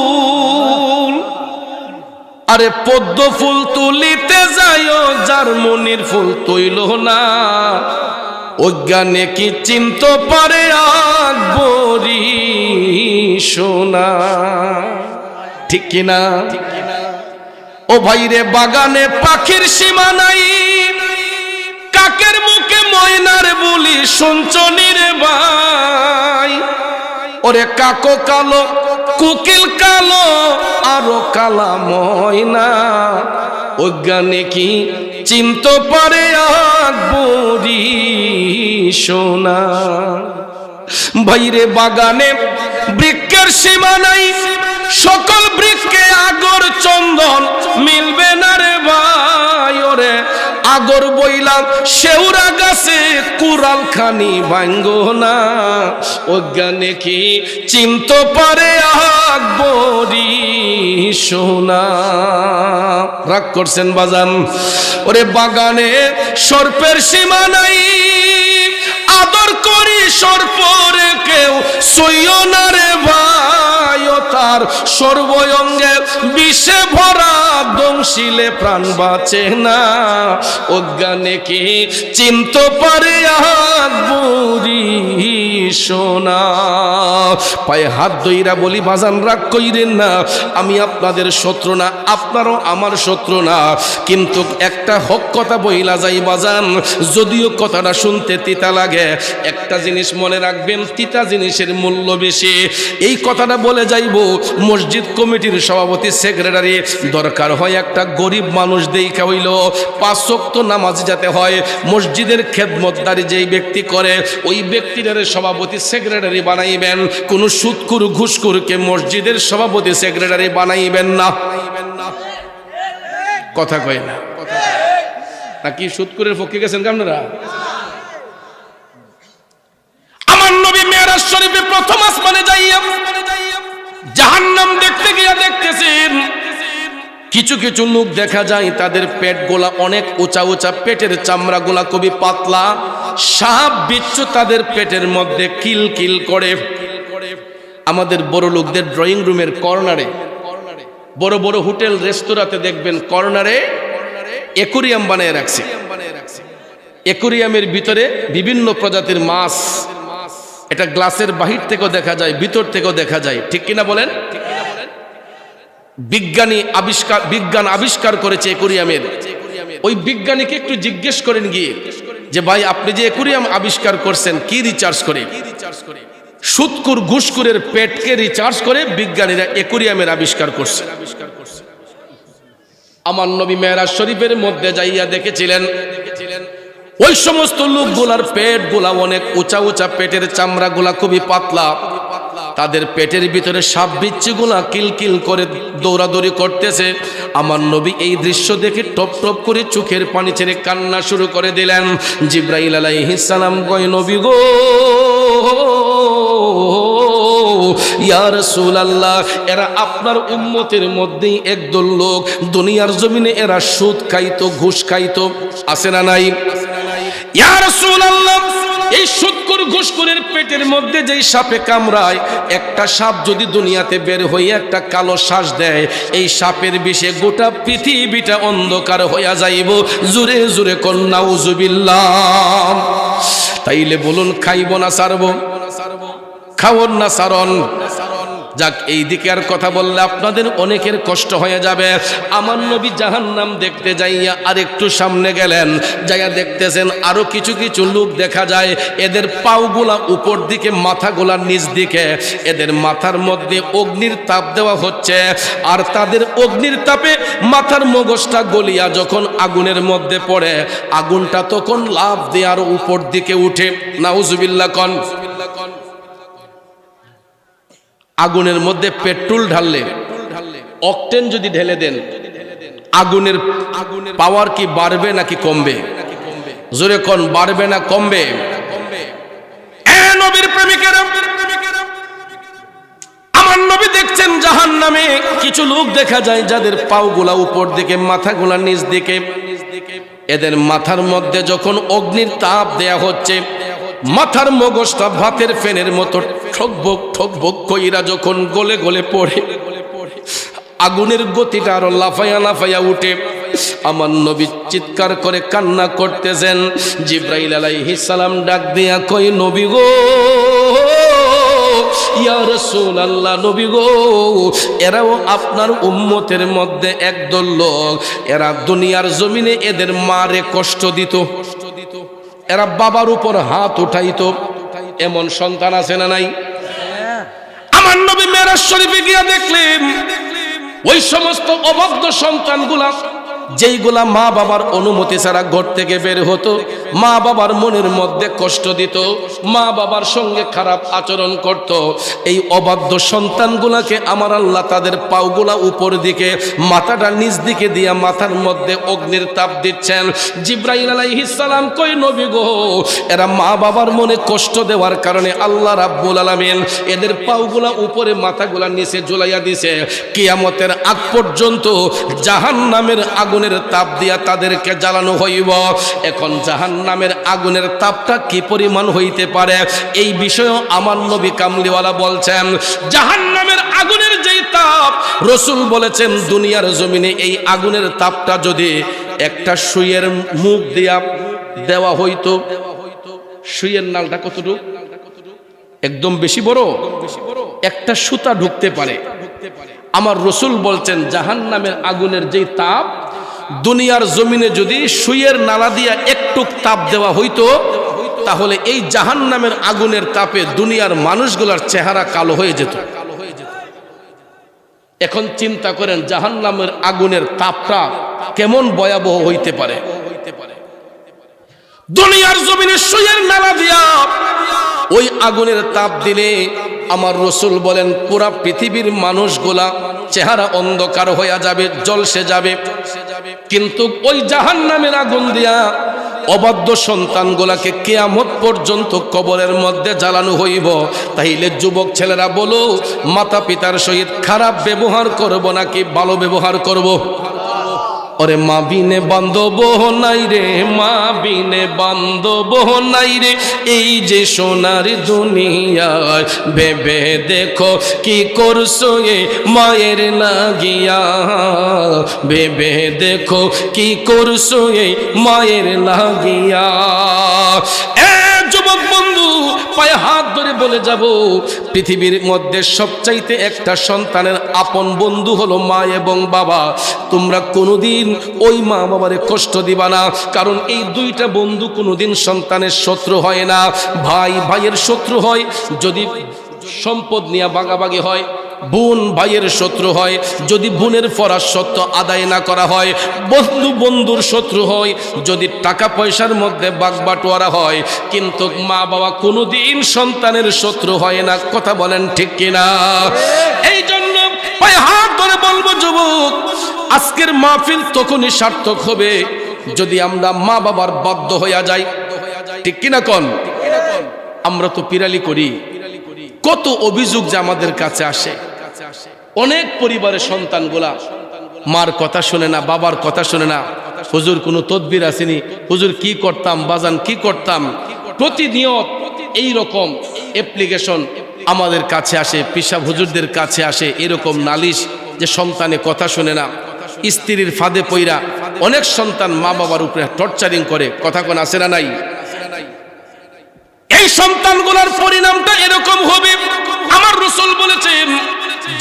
আরে পদ্ম ফুল তুলিতে যাইও, যার মনির ফুল তৈল না, অজ্ঞানে কি চিনতে পারে আকবরী সোনা। ঠিক কিনা? ও ভাইরে বাগানে পাখির সীমা নাই, কাকের মুখে ময়নার বলি শুনছনি রে ভাই, ওরে কাকো কালো কোকিল কালো আরো কালা ময়না, অজ্ঞানে কি চিনতে পারে আকবরী সোনা। ভাইরে বাগানে বৃক্ষের সীমা নাই, সকল বৃক্ষে আগর চন্দন মিলবে না রে ভাই, ওরে আগর বইলাম শেওড়া গাছে কুড়াল খানি ভাঙ্গো না, অজ্ঞানে কি চিনতে পারে আকবরী সোনা। রাগ করছেন বাজান? ওরে বাগানে সর্পের সীমা নাই, আদর করি সর্পরে কেউ সইও না রে ভাই, ও তার সর্বঙ্গে বিষে ভরা দংশিলে প্রাণ বাঁচে না, অজ্ঞানে কি চিনতে পারে আকবরী সোনা। পায়ে হাত ধইরা বলি বাজান রাগ কইরেন না, আমি আপনাদের শত্রু না, আপনারও আমার শত্রু না, কিন্তু একটা হক কথা বইলা যাই বাজান, যদিও কথাটা শুনতে তিতা লাগে, একটা জিনিস মনে রাখবেন, তিতা জিনিসের মূল্য বেশি। এই কথাটা বলে যাইব, মসজিদ কমিটির সভাপতি সেক্রেটারি দরকার হয় একটা গরিব মানুষ দেইখা হইল 5 ওয়াক্ত নামাজ যাতে হয়, মসজিদের খেদমতদারি যেই ব্যক্তি করে ওই ব্যক্তিটারে সভাপতি সেক্রেটারি বানাইবেন, কোন সুদখোর ঘুষখোরকে মসজিদের সভাপতি সেক্রেটারি বানাইবেন না। কথা কয় না? নাকি সুদখোরের পক্ষে গেছেন আপনারা? আমার নবী মেরাজ শরীফে প্রথম আসমানে যাইয়া জাহান্নাম দেখতে গিয়া দেখতেছেন কিছু কিছু লোক দেখা যায় তাদের পেট গোলা অনেক উঁচা উঁচা, পেটের চামড়া গোলা খুবই পাতলা, সাপ বিচ্ছু তাদের পেটের মধ্যে কিল কিল করে। আমাদের বড় লোকদের ড্রয়িং রুমের কর্নারে, বড় বড় হোটেল রেস্তোরাঁতে দেখবেন কর্নারে অ্যাকোরিয়াম বানিয়ে রাখছে। অ্যাকোরিয়ামের ভিতরে বিভিন্ন প্রজাতির মাছ, এটা গ্লাসের বাহির থেকেও দেখা যায়, ভিতর থেকেও দেখা যায়, ঠিক কিনা বলেন? বিজ্ঞান আবিষ্কার করেছে অ্যাকোরিয়ামের। ওই বিজ্ঞানীকে একটু জিজ্ঞেস করেন গিয়ে যে ভাই আপনি যে অ্যাকোরিয়াম আবিষ্কার করছেন কি রিচার্জ করে? সুদখোর ঘুষখোরের পেটকে রিচার্জ করে বিজ্ঞানীরা অ্যাকোরিয়ামের আবিষ্কার করছে। আমার নবী মেরাজ শরীফের মধ্যে যাইয়া দেখেছিলেন ওই সমস্ত লোকগুলার পেট গুলা অনেক উঁচা উঁচা, পেটের চামড়া গুলা খুবই পাতলা, তাদের পেটের ভিতরে সাপ বিচ্ছু গুলা কিলকিল করে দৌড়াদৌড়ি করতেছে। আমার নবী এই দৃশ্য দেখে টপ টপ করে চোখের পানি ছেড়ে কান্না শুরু করে দিলেন। জিব্রাইল আলাইহিস সালাম কয় নবী গো, ইয়া রাসূলুল্লাহ, এরা আপনার উম্মতের মধ্যেই একদল লোক, দুনিয়ার জমিনে এরা সুদ খাইতো, ঘুষ খাইতো, আছে না নাই? ইয়া রাসূলুল্লাহ, এই সুদখোর ঘুষখোরের পেটের মধ্যে যেই সাপে কামড়ায়, একটা সাপ যদি দুনিয়াতে বের হয়ে একটা কালো শ্বাস দেয়, এই সাপের বিষে গোটা পৃথিবীটা অন্ধকার হইয়া যাইব। জোরে জোরে কোন নাউজুবিল্লাহ। তাইলে বলুন খাইব না ছাড়ব? খাওন না সারণ? যাক, এই দিকে আর কথা বললে আপনাদের অনেকের কষ্ট হয়ে যাবে। আমার নবী জাহান্নাম দেখতে যাইয়া আর একটু সামনে গেলেন, যাইয়া দেখতেছেন আরো কিছু কিছু লোক দেখা যায়, এদের পাওগুলা উপর দিকে, মাথাগুলা নিচ দিকে, এদের মাথার মধ্যে অগ্নির তাপ দেওয়া হচ্ছে, আর তাদের অগ্নির তাপে মাথার মগজটা গলিয়া যখন আগুনের মধ্যে পড়ে, আগুনটা তখন লাফ দিয়ে আরো উপর দিকে উঠে। নাউজুবিল্লাহ কন। আগুনের মধ্যে পেট্রোল ঢাললে, অকটেন যদি ঢেলে দেন, আগুনের পাওয়ার কি বাড়বে নাকি কমবে? জোরে কোন, বাড়বে না কমবে? নবীর প্রেমিকেরা, আমার নবী দেখছেন জাহান্নামে কিছু লোক দেখা যায় যাদের পাওগুলা উপর দিকে, মাথাগুলা নিচ দিকে, এদের মাথার মধ্যে যখন অগ্নির তাপ দেয়া হচ্ছে, মাথার মগজটা ভাতের ফেনের মতো ঠকবক ঠকবক কইরা যখন গলে গলে পড়ে, আগুনের গতিটা আরো লাফাইয়া লাফাইয়া উঠে। আমার নবী চিৎকার করে কান্না করতেছেন। জিব্রাইল আলাইহিস সালাম ডাক দিয়া কই নবী গো, ইয়া রাসূলুল্লাহ, নবী গো, এরাও আপনার উম্মতের মধ্যে একদল লোক, এরা দুনিয়ার জমিনে এদের মারে কষ্ট দিত। এরা বাবার উপর হাত উঠাইতো, এমন সন্তান আছে না নাই? আমার নবী মেরাজ শরীফে গিয়া দেখলেন ওই সমস্ত অবাধ্য সন্তানগুলা, যেইগুলা মা বাবার অনুমতি ছাড়া ঘর থেকে বের হতো, মা বাবার মনের মধ্যে কষ্ট দিত, মা বাবার সঙ্গে খারাপ আচরণ করত, এই অবাধ্য সন্তানগুলাকে আমার আল্লাহ তাদের পাওগুলা উপর দিকে, মাথাটা নিচ দিকে দিয়া মাথার মধ্যে অগ্নির তাপ দিচ্ছেন। জিবরাইল আলাইহিস সালাম কই নবী গো, এরা মা বাবার মনে কষ্ট দেওয়ার কারণে আল্লাহ রাব্বুল আলামিন এদের পাওগুলা উপরে মাথাগুলা নিচে ঝুলাইয়া দিছে। কিয়ামতের আগ পর্যন্ত জাহান্নামের আগুনের তাপ দিয়া তাদেরকে জ্বালানো হইব। এখন জাহান্নামের আগুনের তাপটা কি পরিমাণ হইতে পারে, এই বিষয়েও আমার নবী কামলিওয়ালা বলছেন। জাহান্নামের আগুনের যেই তাপ, রাসূল বলেছেন দুনিয়ার জমিনে এই আগুনের তাপটা যদি একটা সুইয়ের মুখ দিয়া দেওয়া হইতো, সুইয়ের নালটা কতটুকু, একদম বেশি বড়, একটা সুতা ঢুকতে পারে। আমার রাসূল বলছেন জাহান্নামের আগুনের যেই তাপ, দুনিয়ার জমিনে যদি সুইয়ের নালা দিয়া একটু তাপ দেওয়া হইতো, তাহলে এই জাহান্নামের আগুনের তাপে দুনিয়ার মানুষগুলোর চেহারা কালো হয়ে যেত। এখন চিন্তা করেন জাহান্নামের আগুনের তাপটা কেমন ভয়াবহ হইতে পারে। দুনিয়ার জমিনে সুইয়ের নালা দিয়া ওই আগুনের তাপ দিলে আমার রাসূল বলেন পুরা পৃথিবীর মানুষগুলা চেহারা অন্ধকার হয়ে যাবে, জ্বলসে যাবে। কিন্তু ওই জাহান্নামের আগুন দিয়া অবাধ্য সন্তানগুলাকে কিয়ামত পর্যন্ত কবরের মধ্যে জ্বালানো হইব। তাইলে যুবক ছেলেরা বলো, মাতা পিতার সহিত খারাপ ব্যবহার করব নাকি ভালো ব্যবহার করব? ওরে মা বিনে বান্ধব নাই রে, মা বিনে বান্ধব নাই রে, এই যে সোনার দুনিয়ায় ভেবে দেখো কি করছো এ মায়ের লাগিয়া, ভেবে দেখো কি করছো এ মায়ের লাগিয়া। যুবক বন্ধু, পায়ে হাত ধরে বলে যাব, পৃথিবীর মধ্যে সবচাইতে একটা সন্তানের আপন বন্ধু হলো মা এবং বাবা। তোমরা কোনোদিন ওই মা বাবারে কষ্ট দিবা না, কারণ এই দুইটা বন্ধু কোনোদিন সন্তানের শত্রু হয় না। ভাই ভাইয়ের শত্রু হয় যদি সম্পদ নিয়ে ভাগাভাগি হয়, বোন ভাইয়ের শত্রু হয় যদি বোনের ফরজ সত্য আদায় না করা হয়, বন্ধু বন্ধুর শত্রু হয় যদি টাকা পয়সার মধ্যে বাগবাটোয়ারা হয়। কিন্তু মা বাবা কোনোদিন সন্তানের শত্রু হয় না। কথা বলেন ঠিক কিনা? এই জন্য পায়ে হাত ধরে বলবো যুবক, আজকের মাহফিল তখনই সার্থক হবে যদি আমরা মা বাবার বাধ্য হইয়া যাই। ঠিক কিনা কোন? আমরা তো পিরালি করি, কত অভিযোগ যে আমাদের কাছে আসে। অনেক পরিবারের সন্তানগুলা মার কথা শুনে না, বাবার কথা শুনে না। হুজুর কোনো তদবির আসেনি, হুজুর কি করতাম, বাজান কি করতাম। প্রতিনিয়ত এই রকম অ্যাপ্লিকেশন আমাদের কাছে আসে, পিসাব হুজুরদের কাছে আসে, এরকম নালিশ যে সন্তানে কথা শুনে না। স্ত্রীর ফাঁদে পইরা অনেক সন্তান মা বাবার উপরে টর্চারিং করে। কথা কোন আসে না নাই? এই সন্তানগুলোর পরিণামটা এরকম হবে। আমার রাসূল বলেছেন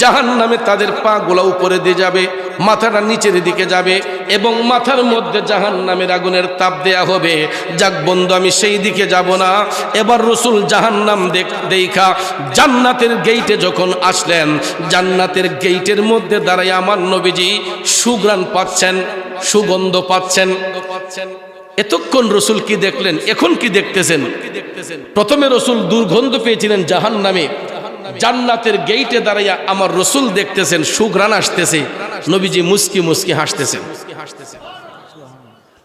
জাহান্নামে তাদের পা গুলা উপরে দিয়ে যাবে, মাথাটা নিচের দিকে যাবে এবং মাথার মধ্যে জাহান্নামের আগুনের তাপ দেয়া হবে। যাক বন্ধু, আমি সেই দিকে যাব না। এবার রাসূল জাহান্নাম দেখা জান্নাতের গেইটে যখন আসলেন, জান্নাতের গেইটের মধ্যে দাঁড়ায় আমার নবীজি সুঘ্রাণ পাচ্ছেন, সুগন্ধ পাচ্ছেন। এতক্ষণ রাসূল কি দেখলেন, এখন কি দেখতেছেন? প্রথমে রাসূল দুর্গন্ধ পেয়েছিলেন জাহান্নামে, জান্নাতের গেইটে দাঁড়াইয়া আমার রাসূল দেখতেছেন সুঘ্রাণ আসতেছে, নবীজি মুস্কি মুস্কি হাসতেছেন।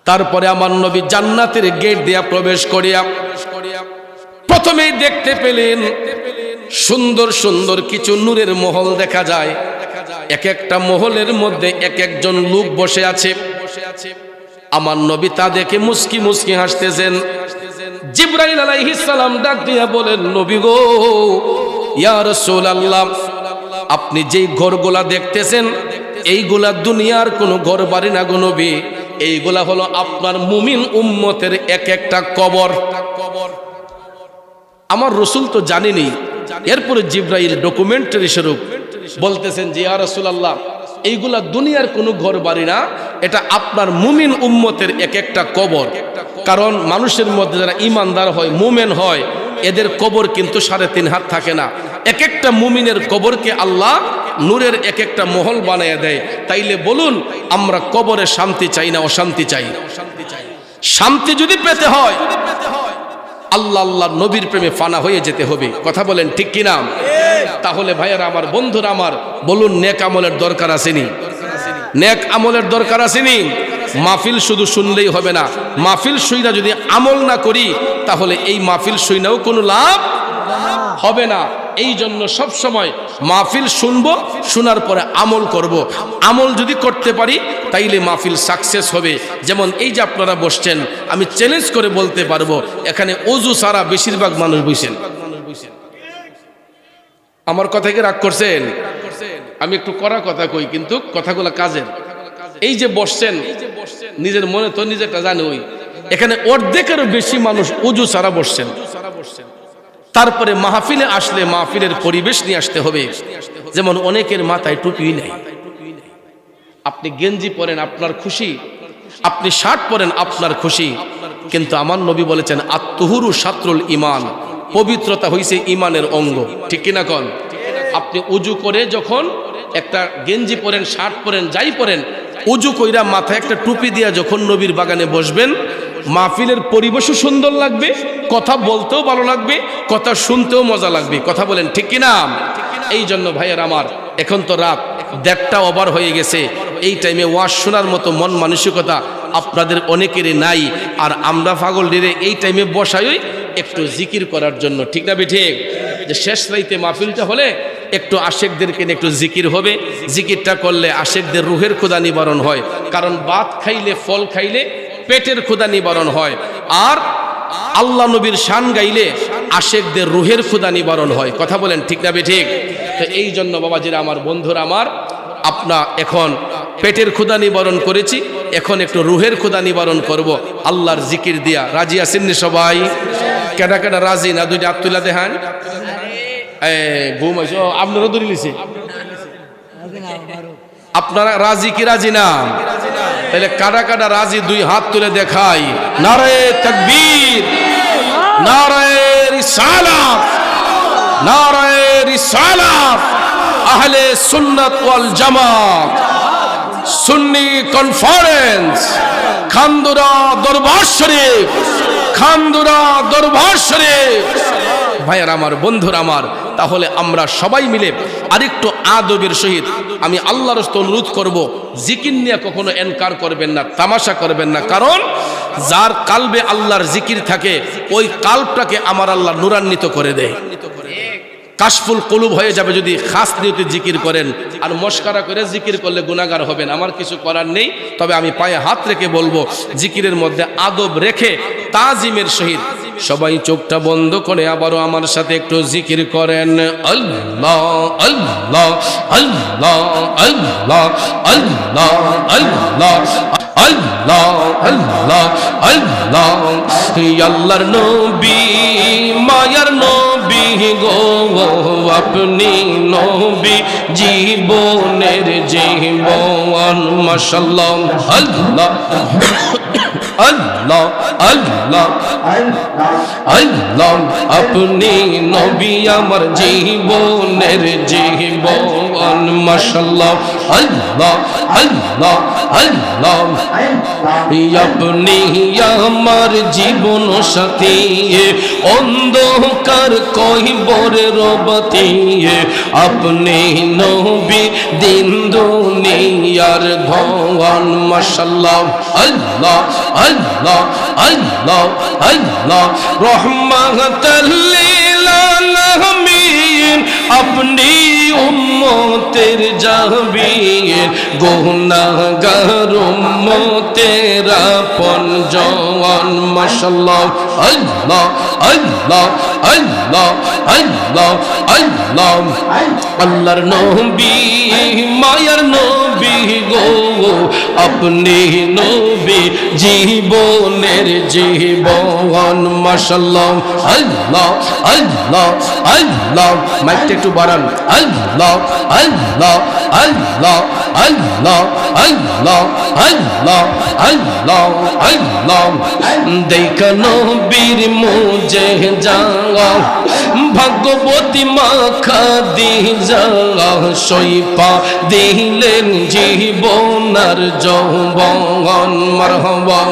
তারপরে আমার নবী জান্নাতের গেট দিয়া প্রবেশ করিয়া প্রথমেই দেখতে পেলেন সুন্দর সুন্দর কিছু নূরের মহল দেখা যায়। এক একটা মহলের মধ্যে এক একজন লোক বসে আছে। আমার নবী তা দেখে মুস্কি মুস্কি হাসতেছেন। জিবরাইল আলাইহিস সালাম ডাক দিয়া বলেন, নবী গো, ইয়া রাসূলুল্লাহ, আপনি যেই ঘরগুলা দেখতেছেন এইগুলা দুনিয়ার কোনো ঘর বাড়ি না গো নবী, এইগুলা হলো আপনার মুমিন উম্মতের এক একটা কবর। আমার রাসূল তো জানেনি। এরপরে জিবরাইল ডকুমেন্টারি স্বরূপ বলতেছেন যে ইয়া রাসূলুল্লাহ, এইগুলা দুনিয়ার কোনো ঘর বাড়ি না, এটা আপনার মুমিন উম্মতের এক একটা কবর। কারণ মানুষের মধ্যে যারা ইমানদার হয়, মুমেন হয়, এদের কবর কিন্তু 3.5 হাত থাকে না। এক একটা মুমিনের কবরকে আল্লাহ নূরের এক একটা মহল বানিয়ে দেয়। তাইলে বলুন, আমরা কবরে শান্তি চাই না অশান্তি চাই? শান্তি যদি পেতে হয় আল্লাহ আল্লাহর নবীর প্রেমে ফানা হয়ে যেতে হবে। কথা বলেন ঠিক কিনা? তাহলে ভাইয়ারা আমার, বন্ধুরা আমার, বলুন নেক আমলের দরকার আসেনি? নেক আমলের দরকার আসেনি? মাহফিল শুধু শুনলেই হবে না, মাহফিল শুইনা যদি আমল না করি তাহলে এই মাহফিল শুইনাও কোনো লাভ হবে না। এই জন্য সব সময় মাহফিল শুনবো, শোনার পরে আমল করব। আমল যদি করতে পারি তাইলে মাহফিল সাকসেস হবে। যেমন এই যে আপনারা বসছেন, আমি চ্যালেঞ্জ করে বলতে পারবো এখানে অজু ছাড়া বেশিরভাগ মানুষ বসেন। আমার কথাকে রাগ করছেন? আমি একটু কড়া কথা কই, কিন্তু কথাগুলো কাজের। এই যে বসছেন, নিজের মনে তো নিজেরটা জানে, ওই এখানে অর্ধেকেরও বেশি মানুষ অজু ছাড়া বসছেন। তারপরে মাহফিলে আসলে মাহফিলের পরিবেশ নিয়ে আসতে হবে। যেমন অনেকের মাথায় টুপি নেই। আপনি গেঞ্জি পরেন আপনার খুশি, আপনি শার্ট পরেন আপনার খুশি, কিন্তু আমার নবী বলেছেন আত্মহুরু শাত্রুল ইমান, পবিত্রতা হইছে ইমানের অঙ্গ। ঠিক কিনা কোন? আপনি উজু করে যখন একটা গেঞ্জি পরেন, শার্ট পরেন, যাই পরেন, উজু কইরা মাথায় একটা টুপি দিয়া যখন নবীর বাগানে বসবেন, মাহফিলের পরিবেশও সুন্দর লাগবে, কথা বলতেও ভালো লাগবে, কথা শুনতেও মজা লাগবে। কথা বলেন ঠিক কিনা? এই জন্য ভাইয়ার আমার, এখন তো রাত 1:30 ওভার হয়ে গেছে। এই টাইমে ওয়াজ শোনার মতো মন মানসিকতা আপনাদের অনেকেরই নাই। আর আমরা পাগল ডিরে এই টাইমে বসাই একটু জিকির করার জন্য। ঠিক না ঠিক? যে শেষ রাইতে মাহফিলটা হলে একটু আশেকদেরকে একটু জিকির হবে, জিকিরটা করলে আশেকদের রুহের ক্ষুধা নিবারণ হয়। কারণ ভাত খাইলে, ফল খাইলে পেটের ক্ষুধা নিবারণ হয়, আর আল্লাহ নবীর শান গাইলে আশেকদের রুহের ক্ষুধা নিবারণ হয়। কথা বলেন ঠিক না ঠিক? তো এই জন্য বাবাজিরা আমার, বন্ধুরা আমার, আপনার এখন পেটের ক্ষুধা নিবারণ করেছি, এখন একটু রুহের ক্ষুধা নিবারণ করব আল্লাহর জিকির দিয়া। রাজি আছেন সবাই? কেডা কেডা রাজি না? দুইটা আব্দুল্লাহ দেখান। ঘুম আইস, আপনারা ধরে লিছে। আপনারা রাজি কি রাজি না? তাহলে কাটা কাটা রাজি দুই হাত তুলে দেখাই। নারে তাকবীর, নারে রিসালাত, নারে রিসালাত। আহলে সুন্নাত ওয়াল জামাত সুন্নি কনফারেন্স, খান্দুরা দরবার শরীফ, খান্দুরা দরবার শরীফ। ভাইয়ার আমার, বন্ধুরা আমার, তাহলে আমরা সবাই মিলে আরেকটু আদবের সহিত আমি আল্লাহর রাস্তে অনুরোধ করব, জিকির নিয়ে কখনো এনকার করবেন না, তামাশা করবেন না। কারণ যার কালবে আল্লাহর জিকির থাকে, ওই কালবটাকে আমার আল্লাহ নূরান্বিত করে দেয়, কাশফুল কলুব হয়ে যাবে যদি খাস নিয়তে জিকির করেন। আর মস্কারা করে জিকির করলে গুনাহগার হবেন, আমার কিছু করার নেই। তবে আমি পায়ে হাত রেখে বলবো, জিকিরের মধ্যে আদব রেখে তাজিমের সহিত সবাই চোখটা বন্ধ করে আবারও আমার সাথে একটু জিকির করেন। আল্লাহ আল্লাহ আল্লাহ আল্লাহ আল্লাহ আল্লাহ আল্লাহ আল্লাহ আল্লাহ। আল্লাহর নবী, মায়ার নবী গো, আপনি নবী জীবনের জীবন। মাশাআল্লাহ। আল্লাহ আল্লাহ আল্লাহ আল্লাহ, আপনি নবী আমার জীবনের জীবন। মাশাআল্লাহ। আল্লাহ আল্লাহ আল্লাহ, আপনি আমার জীবন সাথী, অন্ধকার কহিবরের বাতি। আপনি নবী দিন দুনিয়ার ধন। মাশাআল্লাহ। আল্লাহ আল্লাহ আল্লাহ আল্লাহ, রহমাতাল লিল আলামিন, আপনি উম্মতের জাবির, গুনাহগার উম্মতের আপনজন। মাশাআল্লাহ। আল্লাহ আল্লাহ আল্লাহ আল্লাহ আল্লাহ, আল্লাহর নবী, মায়ার নবী গো, আপনি নবী জীবনের জীবন মাশাআল্লাহ আল্লাহ আল্লাহ আল্লাহ মাইকটা একটু বাড়ান আল্লাহ আল্লাহ আল্লাহ আল্লাহ আল্লাহ আল্লাহ আল্লাহ আল্লাহ দেখা নবীর মুজে যাও ভাগ্যবতী মাখা দি যাও সইপা দিলেন জীবনার যৌবন মারহাবা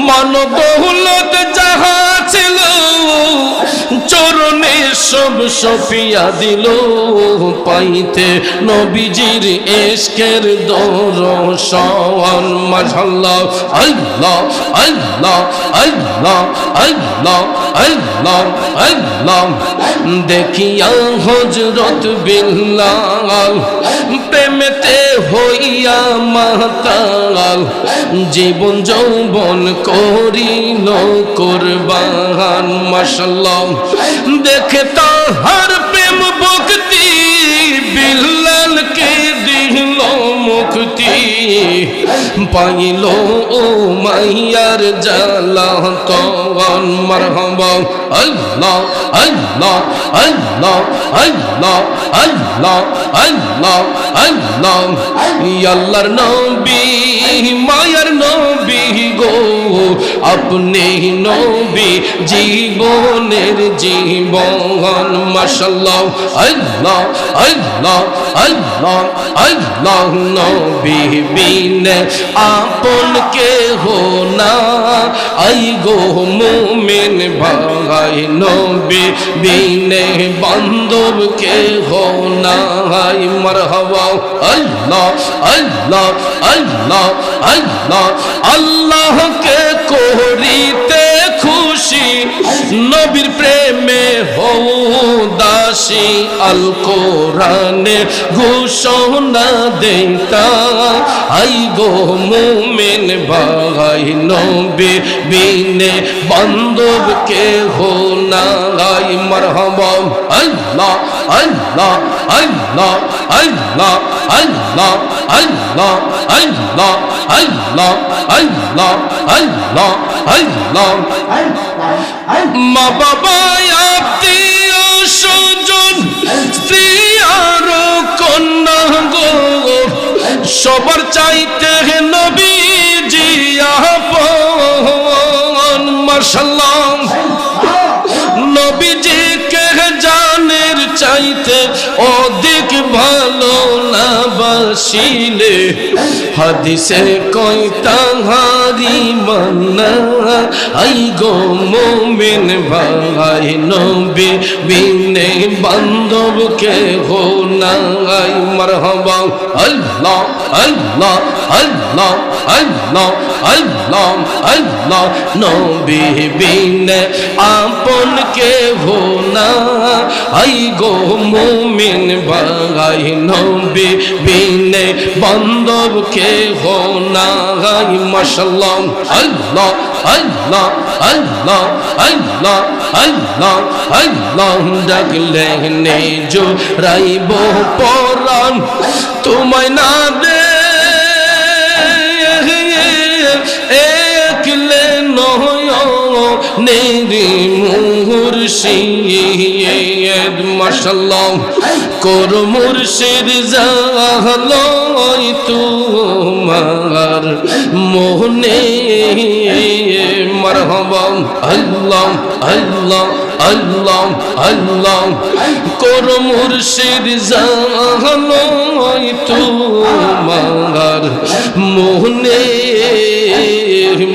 মানব দৌলত যাহা ছিল চরণে সব সফিয়া দিল পাইতে নবীজির ইশকের দরশন মাশাআল্লাহ আল্লাহ আল্লাহ আল্লাহ আল্লাহ আল্লাহ আল্লাহ দেখিয়া হযরত বিল্লাল প্রেমেতে হইয়া মাতাল জীবন যৌবন করিল কুরবান মাশাআল্লাহ দেখে তাহার প্রেম ভক্তি বিল্লালকে দিল মুক্তি পাইল ও মাইয়ার জালা তওয়ান মারহাবা আল্লাহ আল্লাহ আল্লাহ আল্লাহ আল্লাহ আল্লাহ আল্লাহ আল্লাহর নবী মায়ার নবী গো আপনি নবী জীবনের জীবন মাশাআল্লাহ আল্লাহ আল্লাহ আল্লাহ আল্লাহ নবী বিনে আপন কেহ না আই গো মুমিন ভাই নবী বিনে বান্ধব কেহ না আই মারহাবা আল্লাহ আল্লাহ আল্লাহ আল্লাহ আল্লাহকে করিতে খুশি নবীর প্রেমে হও দাসী আল কোরআনে ঘোষণা দেতা আই গো মুমিন ভাই নবী বিনে বান্ধব কেহ না আই মারহাবা আল্লাহ আল্লাহ আল্লাহ আল্লাহ আল্লাহ আল্লাহ আল্লাহ আল্লাহ আল্লাহ আল্লাহ আল্লাহ মা বাবা আত্মীয় স্বজন স্ত্রী আর কন্যা গো সবার চাইতে নবীজি আপন মাশাআল্লাহ নবীজি কে জানের চাইতে অধিক ভালো না বাসিলে হাদিসে কই তাহারি মান্না আই গো মুমিন ভাই নবী বিনে বান্ধব কে হো না আই মারহাবা আল্লাহ আল্লাহ আল্লাহ আল্লাহ আল্লাহ আল্লাহ নবী বিনে আপন কে হো না আই গো মুমিন ভাই নবী বিনে বান্ধব কে হো না আই মাশাআল্লাহ আল্লাহ আল্লাহ আল্লাহ আল্লাহ আল্লাহ আল্লাহ ডাকলে নেজো রাইব পরাণ তোমায় না দে একলে নয় নেরি মুর্শিদ মাশাআল্লাহ কর মুর্শিদ জাহালই তোমার মোহনে মারহাবা আল্লাহ আল্লাহ আল্লাহ আল্লাহ কর মুর্শিদ জাহালই তোমার মোহনে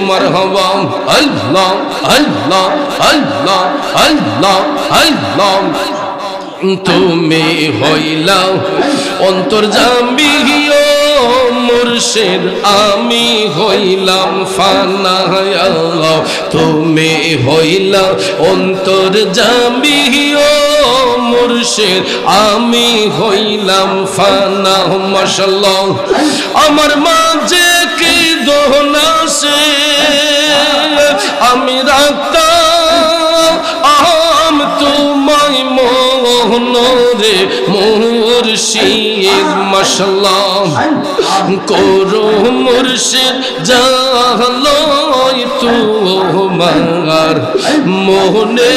মারহাবা আল্লাহ আল্লাহ আল্লাহ আল্লাহ আল্লাহ তুমি হইলাও অন্তর্যামী মুর্শিদ আমি হইলাম ফানা তুমি হইলা অন্তর্যামী মুর্শিদ আমি হইলাম ফানা মাশাআল্লাহ আমার মাঝে কি দোহনা সে আমি রাখতাম তোমায় মোহন রে মুর্শিদ মাশাআল্লাহ করো মুর্শিদ জালোই তোমার মোহনে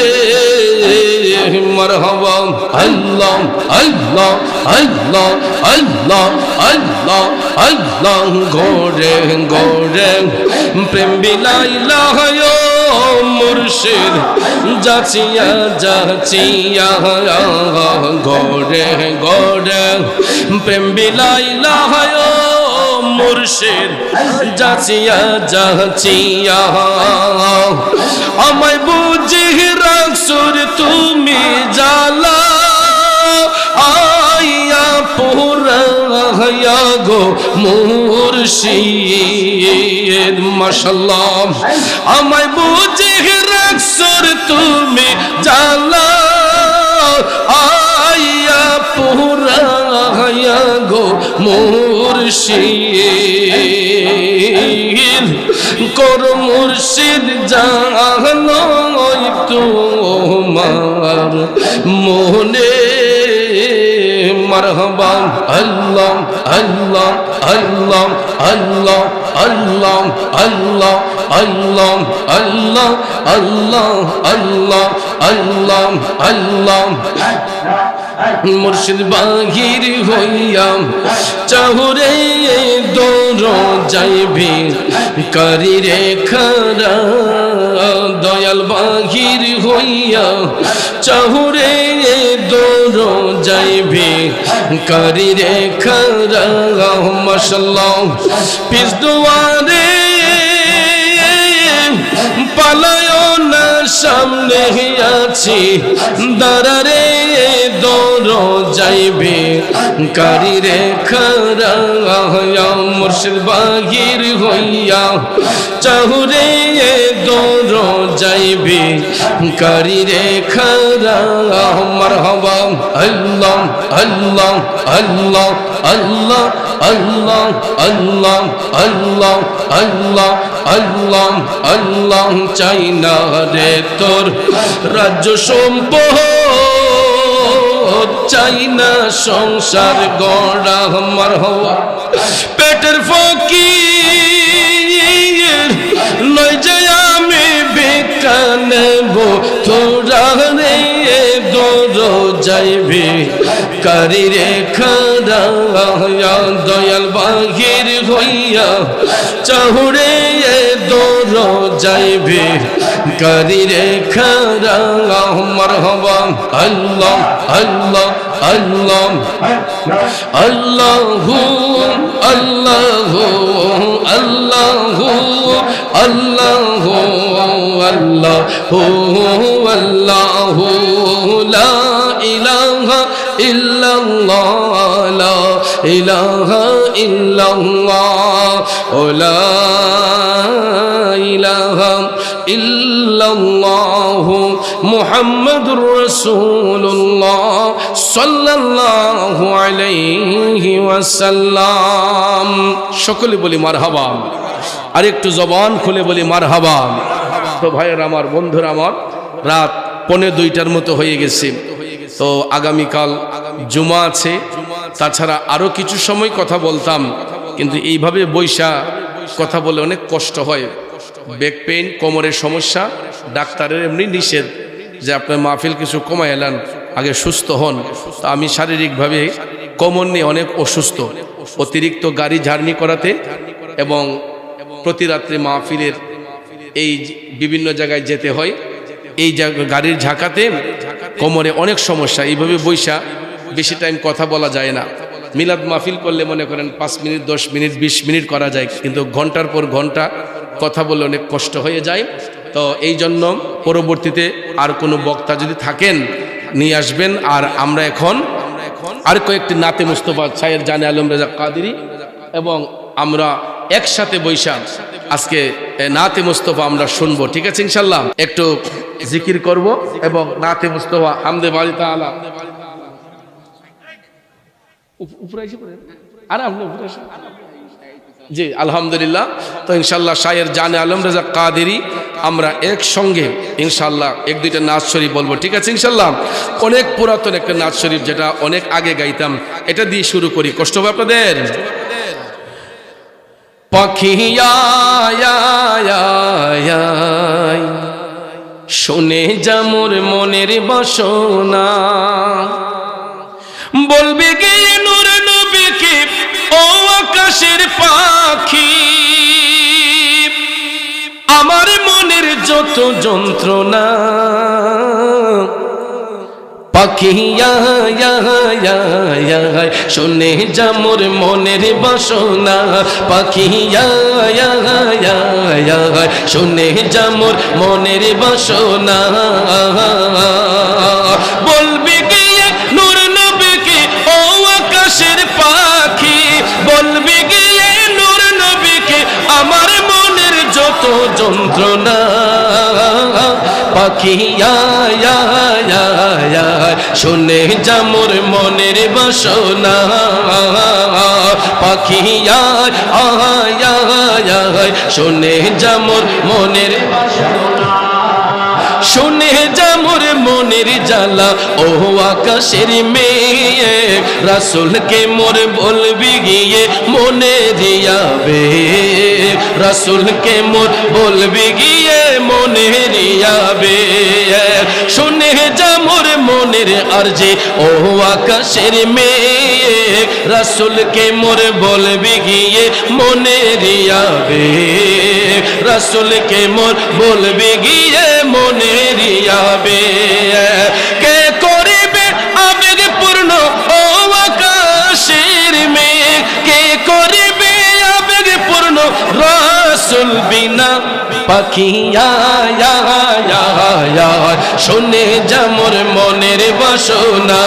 মারহাবা আল্লাহ আল্লাহ আল্লাহ আল্লাহ আল্লাহ আল্লাহ গোরে গোরে প্রেম বিলাইলা মুর্শিদ যাচিয়া যাচিয়া গোরে গোরে প্রেম বিলাইলা মুর্শিদ যাচিয়া যাচিয়া আমায় বুঝি রাখছুর তুমি জালা আইয়া পুরায়া গো মুর্শিদ মাশাআল্লাহ আমায় বুঝি রাখছুর তুমি জালা আইয়া পুরায়া গো মুর্শিদ কর মুর্শিদ জানোই তোমার মোহনে মারহাবা আল্লাহ আল্লাহ আল্লাহ আল্লাহ আল্লাহ আল্লাহ আল্লাহ আল্লাহ আল্লাহ আল্লাহ আল্লাহ আল্লাহ মুর্শিদ বাহির হইয়াম চাহুরে দৌড় যাইবি করি রে খারা দয়াল বাহির হইয়া চাহুরে দৌড় যাইবি করি রে খারা মাশাআল্লাহ পিস দুয়ারে পালায় না সামনে আছি দাঁড়ারে দৌড় যাইবে কারি রে খারা মুর্শিদ বাহির হইয়া চাহুরে দৌড় যাইবে কারি রে খারা মারহাবা আল্লাহ আল্লাহ আল্লাহ আল্লাহ আল্লাহ আল্লাহ আল্লাহ আল্লাহ আল্লাহ আল্লাহ চাই না রে তোর রাজ্য সম্পদ চাই না সংসার গড়া মারহাবা পেটের ফকির নয় যে আমি বেকা নেব তোরা রে দৌড় যাইবে কারি রে খারা দয়াল বাহির হইয়া চাহুরে দৌড় যাইবে কারি রে খারা মারহাবা আল্লাহ আল্লাহ আল্লাহ আল্লাহু আল্লাহু আল্লাহু আল্লাহু আল্লাহু আল্লাহু লা ইলাহা ইল্লাল্লাহ লা ইলাহা ইল্লাল্লাহ লা ইলাহা ইল্লাল্লাহ মুহাম্মাদুর রাসূলুল্লাহ সাল্লাল্লাহু আলাইহি ওয়াসাল্লাম। সকলে বলি মারহাবা, আর একটু জবান খুলে বলি মারহাবা। তো ভাইয়ের আমার, বন্ধুরা আমার, রাত 1:45টার মতো হয়ে গেছে। তো আগামীকাল জুমা আছে, তাছাড়া আরো কিছু সময় কথা বলতাম, কিন্তু এইভাবে বৈশা কথা বলে অনেক কষ্ট হয়। ব্যাক পেইন, কোমরের সমস্যা, ডাক্তারের এমনি নিষেধ যে আপনার মাহফিল কিছু কমায় এলেন, আগে সুস্থ হন। তা আমি শারীরিকভাবে কোমর নিয়ে অনেক অসুস্থ, অতিরিক্ত গাড়ি জার্নি করাতে এবং প্রতি রাত্রে মাহফিলের এই বিভিন্ন জায়গায় যেতে হয়, এই গাড়ির ঝাঁকাতে কোমরে অনেক সমস্যা। এইভাবে বৈশা বেশি টাইম কথা বলা যায় না। মিলাদ মাহফিল করলে মনে করেন 5 মিনিট, 10 মিনিট, 20 মিনিট করা যায়, কিন্তু ঘন্টার পর ঘন্টা কথা বলে অনেক কষ্ট হয়ে যায়। তো এই জন্য পরবর্তীতে আর কোনো বক্তা যদি থাকেন নিয়ে আসবেন। আর আমরা এখন আর কয়েকটি নাতে মুস্তফা সাইয়েদ জানে আলম রেজা কাদেরী এবং আমরা একসাথে বৈশা আজকে নাতে মুস্তফা আমরা শুনবো, ঠিক আছে ইনশাল্লাহ। একটু জিকির করব এবং নাতে মুস্তফা হামদে বাড়ি তাআলা উপরে এসে পড়ে আর আপনি উপরে এসে জি আলহামদুলিল্লাহ। তো ইনশাল্লাহ শায়ের জানে আলম রেজা কাদেরী আমরা একসঙ্গে ইনশাল্লাহ এক দুইটা নাচ শরীফ বলবো, ঠিক আছে ইনশাল্লাহ। অনেক পুরাতন একটা নাচ শরীফ যেটা অনেক আগে গাইতাম, এটা দিয়ে শুরু করি, কষ্ট হবে আপনাদের। পাখিয়া শুনে যা মোর মনের বাসনা, বলবি গিয়ে নূর নবীকে ও আকাশের পাখি, আমার মনের যত যন্ত্রণা। পাখিয়া শুনে যা মোর মনের বাসনা, পাখিয়া শুনে যা মোর মনের বাসনা, বলবি গিয়ে নূর নবীকে ও আকাশের পাখি, বলবি গিয়ে নূর নবীকে আমার মনের যত যন্ত্রণা। পাখিয়া শুনে যা মোর মনের বাসনা, পাখিয়া শুনে যা মোর মনের বাসনা, শুনে যা মোর মনের জ্বালা ও আকাশের মেয়ে, রাসূলকে মোর বলবি গিয়ে মনে রিয়াবে, রাসূলকে মোর বলবি গিয়ে মনে রিয়াবে। শুনে যা মোর মনের আরজি ও আকাশের মেয়ে, রাসূলকে মোর বলবি গিয়ে মনে রিয়াবে, রাসূলকে মোর বলবি গিয়ে মনে রিয়াবে। কে করিবে আবেগ পূর্ণ ও আকাশের মেয়ে, কে করিবে আবেগ পূর্ণ রাসূল বিনা। পাখিয়া শুনে যা মোর মনের বাসনা,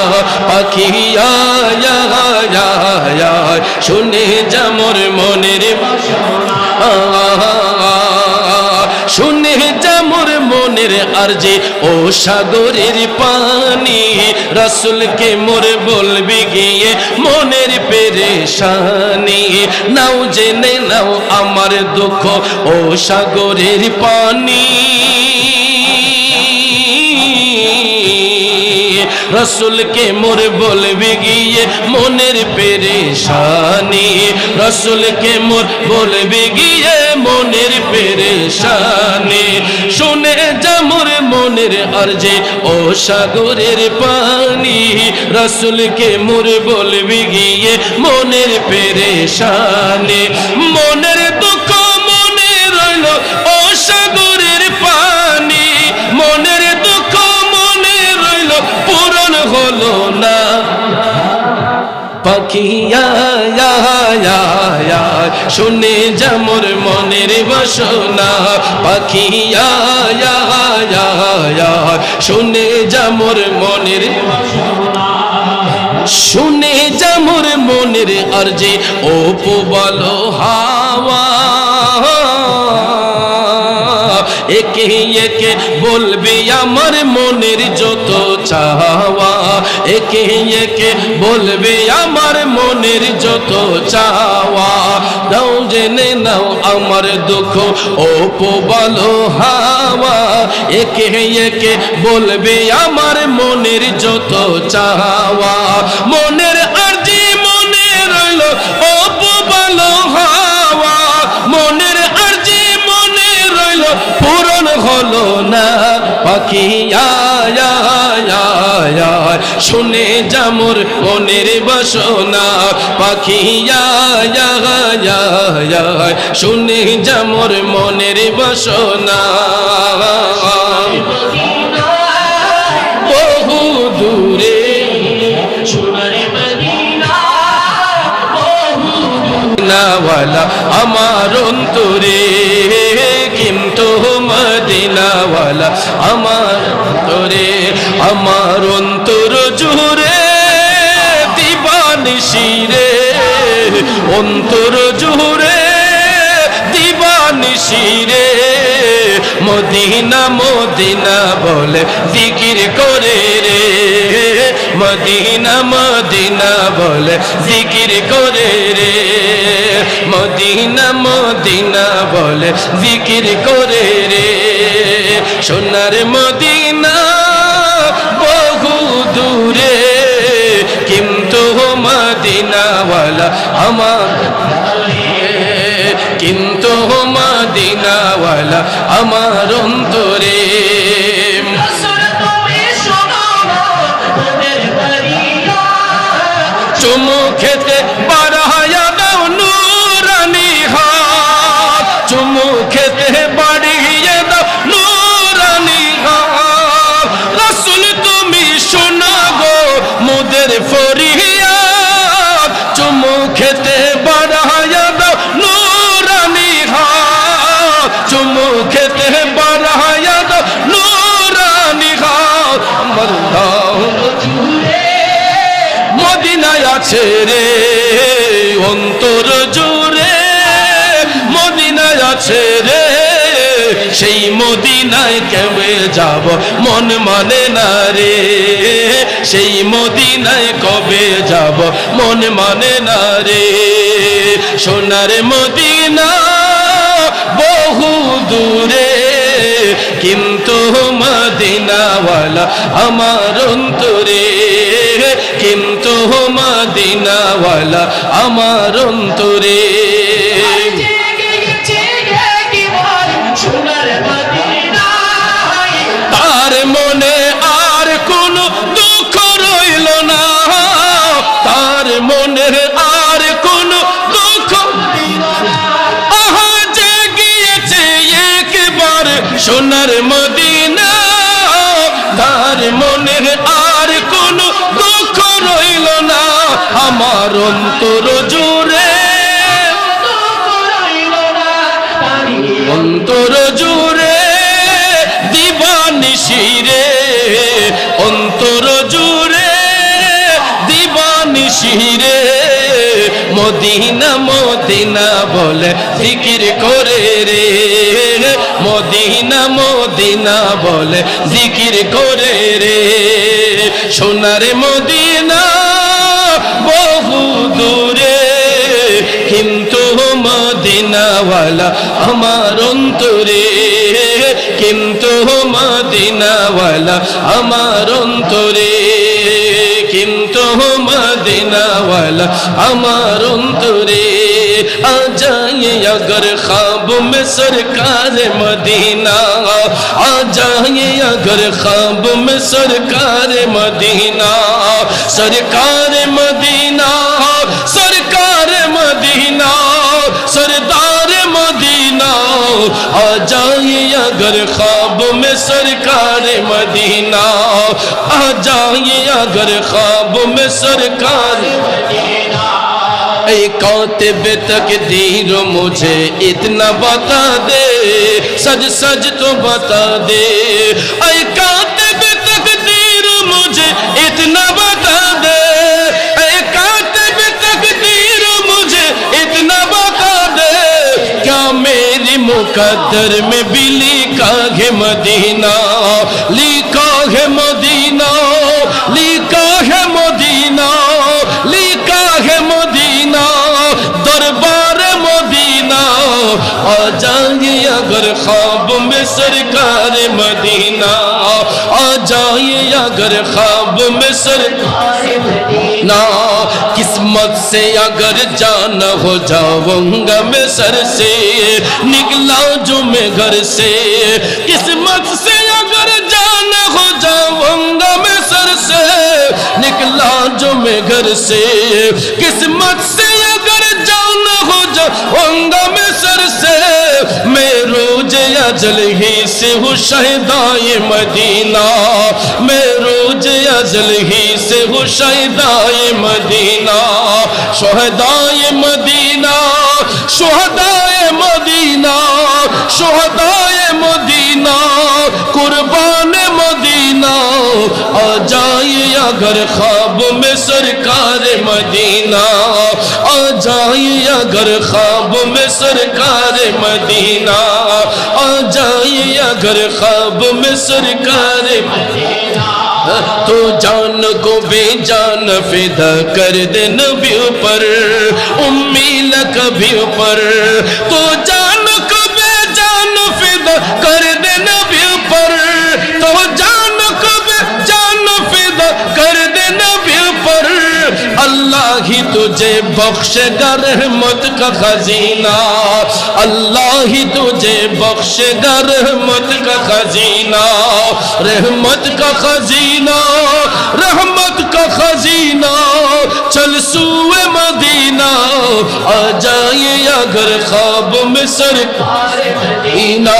পাখিয়া শুনে যা মোর মনের বাসনা, শুনে যা মোর মনের আরজি ও সাগরের পানি, রাসূলকে মোর বলবি গিয়ে মনের পেরেশানি। নাও জেনে নাও আমার দুঃখ ও সাগরের পানি, রাসূলকে মোর বলবি গিয়ে মনের পেরেশানি, রাসূলকে মোর বলবি গিয়ে মনের পেরেশানি। শুনে যা মোর মনের আরজি ও সাগরের পানি, রাসূলকে মোর বলবি গিয়ে মনের পেরেশানি। মনের দুঃখ মনে রইল ও সাগরের পানি, মনের দুঃখ মনে রইল পূরণ হলো না। পাখিয়া শুনে যা মোর মনের বাসনা, পাখিয়া শুনে যা মোর মনের বাসনা, শুনে যা মোর মনের আরজি ও পুবালো হাওয়া, একে একে বলবি আমার মনের যত চাওয়া, একে একে বলবি আমার মনের যত চাওয়া। নাও জেনে নাও আমার দুঃখ ও পোবালো হাওয়া, একে একে বলবি আমার মনের যত চাওয়া। মনের আরজি মনে রইল ও পোবালো হাওয়া, মনের আরজি মনে রইল পূরণ হলো না। পাখিয়া শুনে যা মোর মনের বাসনা, পাখিয়া শুনে যা মোর মনের বাসনা। বহু দূরে মদিনাওয়ালা আমার অন্তরে, কিন্তু মদিনাওয়ালা আমার অন্তরে, আমার অন্তর জুড়ে দিবানিশিরে, অন্তর জুড়ে দিবানিশিরে, মদিনা মদিনা বলে জিকির করে রে, মদিনা মদিনা বলে জিকির করে রে, মদিনা মদিনা বলে জিকির করে রে। সোনার মদিনা বহু দূরে, কিন্তু মদিনাওয়ালা আমার, কিন্তু মদিনাওয়ালা আমার অন্তরে। চুমু খেতে বাড়ায়া দাও নুরানি হাত, চুমু খেতে বাড়িয়ে দাও নুরানি হাত। রাসূল তুমি শোনা গো মোদের ফরিয়াদ, চুমু খেতে বাড়ায়া দাও নুরানি হাত, চুমু খেতে বাড়ায়া দাও নুরানি হাত। আমার দাও মদিনায় আছে রে অন্তর জুড়ে, মদিনায় আছে রে, সেই মদিনায় কেবে যাব মন মানে না রে, সেই মদিনায় কবে যাব মন মানে না রে। সোনার মদিনা বহু দূরে, কিন্তু মদিনাওয়ালা আমার অন্তরে, কিন্তু মদিনাওয়ালা আমার অন্তরে। তার মনে আর কোনো দুঃখ রইল না, তার মনে আর কোনো দুঃখ, আহা যে গিয়েছে একবার সোনার মদিনা, তার মনে আর কোনো দুঃখ রইল না। আমার অন্তর জুড়ে, অন্তর জুড়ে দিবানিশিরে, অন্তর জুড়ে দিবানিশিরে। মদিনা মদিনা বলে জিকির করে রে, মদিনা মদিনা বলে জিকির করে রে। সোনার মদিনা বহু দূরে, কিন্তু মদিনাওয়ালা আমার অন্তরে, কিন্তু মদিনাওয়ালা আমার অন্তরে, কিন্তু মদিনাওয়ালা আমার অন্তরে। आ जाए अगर ख्वाब में सरकार मदीना, आ जाए अगर ख्वाब में सरकार मदीना, सरकार मदीना, सरकार मदीना, सरदार मदीना। आ जाए अगर ख्वाब में सरकार मदीना, आ जाए अगर ख्वाब में सरकार मदीना। ऐ कातिब तकदीर मुझे इतना बता दे, सज सज तो बता दे। ऐ कातिब तकदीर मुझे इतना बता दे, ऐ कातिब तकदीर मुझे इतना बता दे। क्या मेरी मुकद्दर में भी लिखा है मदीना, लिखा है मदीना, लिखा है मदीना, लिखा है मदीना, दरबार मदीना। आ जाए अगर ख्वाब में सरकार मदीना, आ जाए अगर ख्वाब में सरकार मदीना। किस्मत से अगर जाना हो जाऊंगा मैं सर से, निकला जो मैं घर से। किस्मत से अगर जाना हो जाऊंगा मैं सर से, निकला जो मैं घर से। किस्मत से अगर जाना हो जाऊंगा मैं सर से, मैं रोज अजल ही से हूँ शहदाए मदीना, मैं रोज अजल ही से हूँ शहदाए मदीना। शहदाए मदीना, शहदाए मदीना, शहदाए मदीना, कुर्बान मदीना। आ जाए अगर ख्वाब में सरकार मदीना, आ जाए अगर ख्वाब में सरकार मदीना, आ जाए अगर ख्वाब में सरकार मदीना। तो जान को बेजान फिदा कर दे नबी पर उम्मी लकबी पर तो जान को बेजान फिदा कर दे नबी पर तो जान को बेजान फिदा कर दे नबी पर अल्लाह ही तुझे बख्शेगा रहमत का खजीना अल्लाह ही तुझे बख्शेगा रहमत का खजीना रहमत का खजीना रहमत का खजीना चल सूए मदीना आ जाए अगर ख्वाब में सरकार मदीना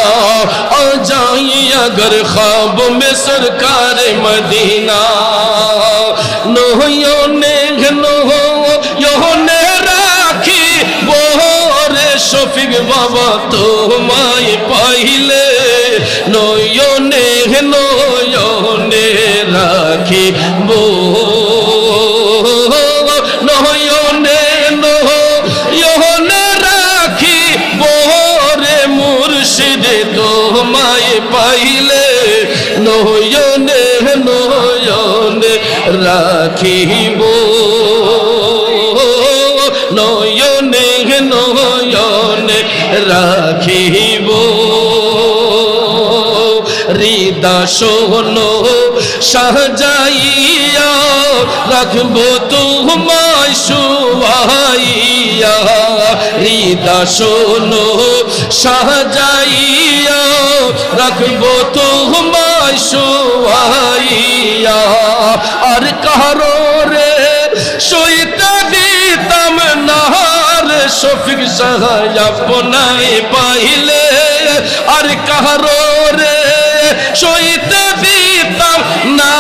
आ जाए अगर ख्वाब में सरकार मदीना नोयो ने राखी बोरे शफिक बाबा তোমায় পাইলে নয়নে রাখি নয়নে রাখি বোরে মুর্শিদ তোমায় পাইলে নয়নে রাখিব নয়নে রাখিব হৃদা শোনো সাজাইয়া রাখবো তোমায় শুয়াইয়া হৃদা শোনো সাজাইয়া রাখবো তোমায় শুয়াইয়া আর কারো রে সইতে দিতাম না শফিক সাহায় আপনায় পাইলে আর কারো রে সইতে দিতাম না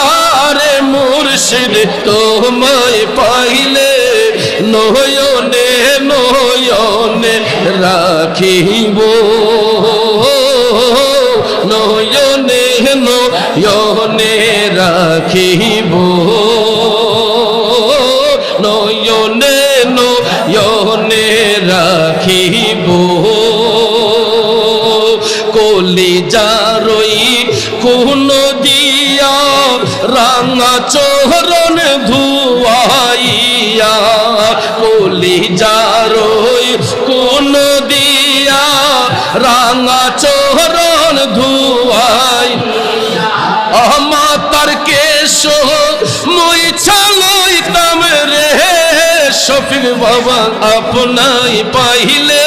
রে মুর্শিদ তোমায় পাইলে নয়নে রাখিব নয়নে রাখিব নয়নে রাখিব কলিজারই কোন দিয়া রাঙা চরণ ধুয়াইয়া কলিজারই কোন দিয়া রাঙা চরণ ধুয়াই মাতার কেশ মই ছালইতাম রে শফিক বাবা আপনায় পাইলে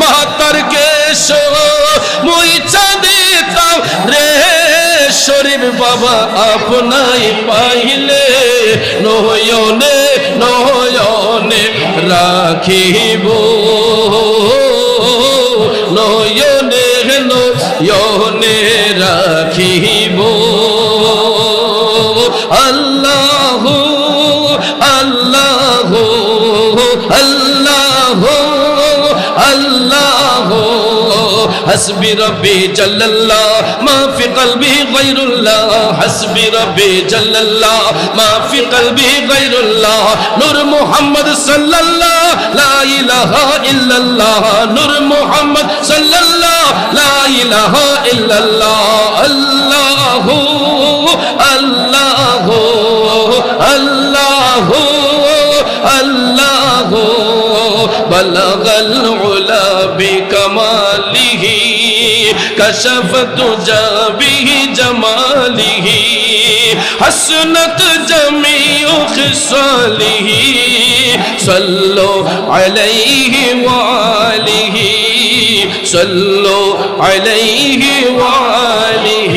মাতার কেশ মই দিতাম রে শরীফ বাবা আপনায় পাইলে নয়নে রাখিব নয়নে রাখিব আল্লাহ আল্লাহ আল্লাহ আল্লাহ حسبي ربي جل الله ما في قلبي غير الله حسبي ربي جل الله ما في قلبي غير الله نور محمد صلى الله لا إله إلا الله نور محمد صلى الله لا إله إلا الله الله الله الله الله بلغ العلا بكماله كشف الدجى بجماله حسنت جميع خصاله صلوا عليه وآله صلوا عليه وآله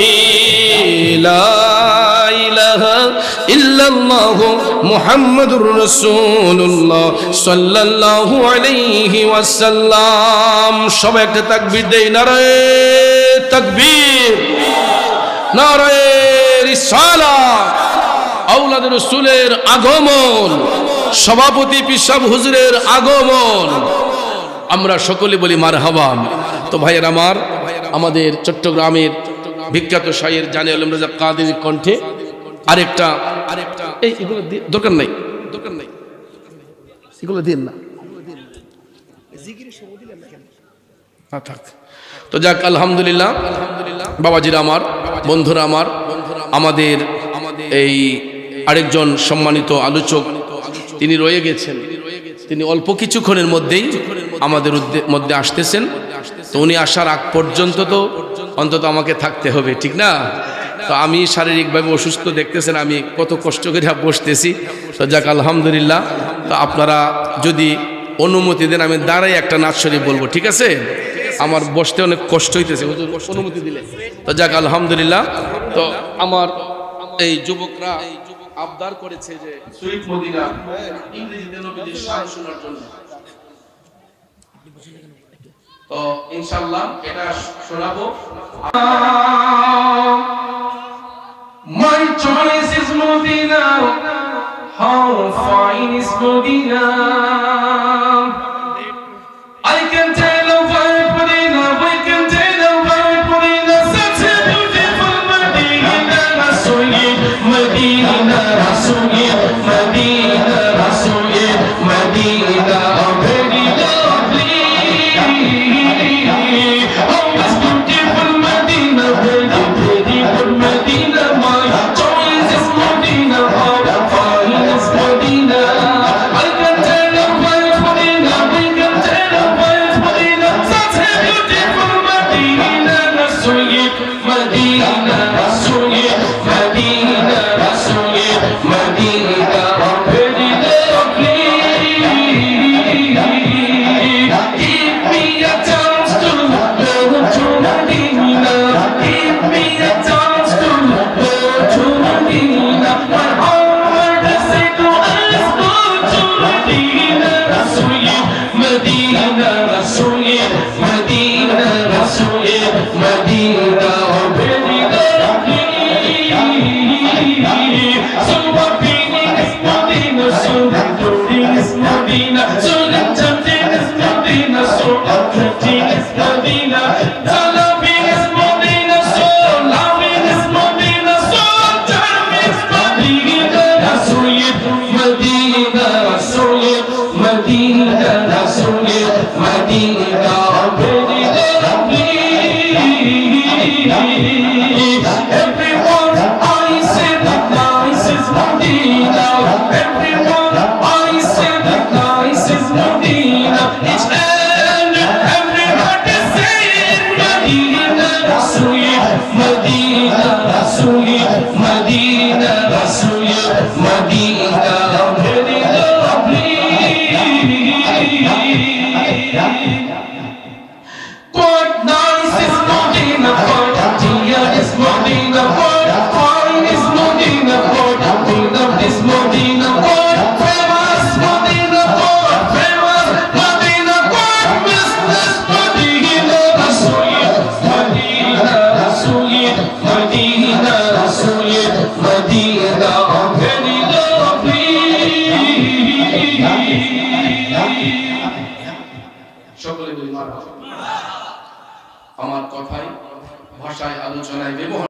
لا إله إلا الله محمد رسول الله صلى الله عليه وسلم সবাই একটা তাকবীর দেই নারায়ে তাকবীর নারায়ে রিসালাত আওলাদ রাসূলের আগমন সভাপতি পিসাব হুজুরের আগমন আমরা সকলে বলি মারহাবা। তো ভাইয়ের আমার আমাদের চট্টগ্রামের বিখ্যাত শায়ের জানে আলম রাজা কাদের কণ্ঠে আরেকটা এগুলো দরকার নাই এগুলো দিন না থাক। তো যাক আলহামদুলিল্লাহ বাবাজিরা আমার বন্ধুরা আমার আমাদের এই আরেকজন সম্মানিত আলোচক তিনি রয়ে গেছেন, তিনি অল্প কিছুক্ষণের মধ্যেই আমাদের মধ্যে আসতেছেন। তো উনি আসার আগ পর্যন্ত তো অন্তত আমাকে থাকতে হবে, ঠিক না? তো আমি শারীরিকভাবে অসুস্থ, দেখতেছেন আমি কত কষ্ট করে বসতেছি। তো যাক আলহামদুলিল্লাহ। তো আপনারা যদি অনুমতি দেন আমি দাঁড়াই একটা নাচ শরীফ বলবো, ঠিক আছে? আমার বসতে অনেক কষ্ট হইতেছে, হুজুর অনুমতি দিলে। তো যাক আলহামদুলিল্লাহ। তো আমার এই যুবকরা আবদার করেছে যে সুইট মদিনা ইংরেজিতে নবীদের শান শোনার জন্য। তো ইনশাআল্লাহ এটা শোনাবো। My choice is Medina. How fine is Medina. I can tell a vibe Medina. We can tell a vibe Medina. Such a beautiful Medina. Rasool, Medina, Rasool, Medina, Rasool, Medina. Very lovely. Oh, it's beautiful Medina. Very beautiful Medina. My choice is Medina. How fine is Medina. I can tell a vibe Medina. We can tell a vibe Medina. Such a beautiful Medina. Rasool, Medina, Rasool, Medina, Rasool, Medina. Very lovely. Give me a chance to go to Medina. Give me a chance to go to Medina. My heart is say to us, go to Medina. Rasool, Medina, Rasool, Medina, Rasool, Medina. Very lovely. So appealing is Medina, so enduring is Medina, so enchanting is Medina, so attracting is Medina, so loving is Medina, so loving is Medina, so charming is Medina. Rasool, Medina, Rasool, Medina, Rasool, Medina. Very lovely. Everyone I say that nice is Medina. Everyone I say that nice is Medina. Each and every heart is saying Medina, Rasool, Medina, Rasool, Medina, Rasool, Medina. Very lovely. Quite nice is Medina, quite dear is Medina, quite fine is Medina, quite beloved is Medina, quite famous Medina, quite famous Medina, quite business Medina. Rasool, Medina, Rasool, Medina, Rasool, Medina. Very lovely. সকলে বলি মারহাবা। আমার কথায় ভাষায় আলোচনায় ব্যবহার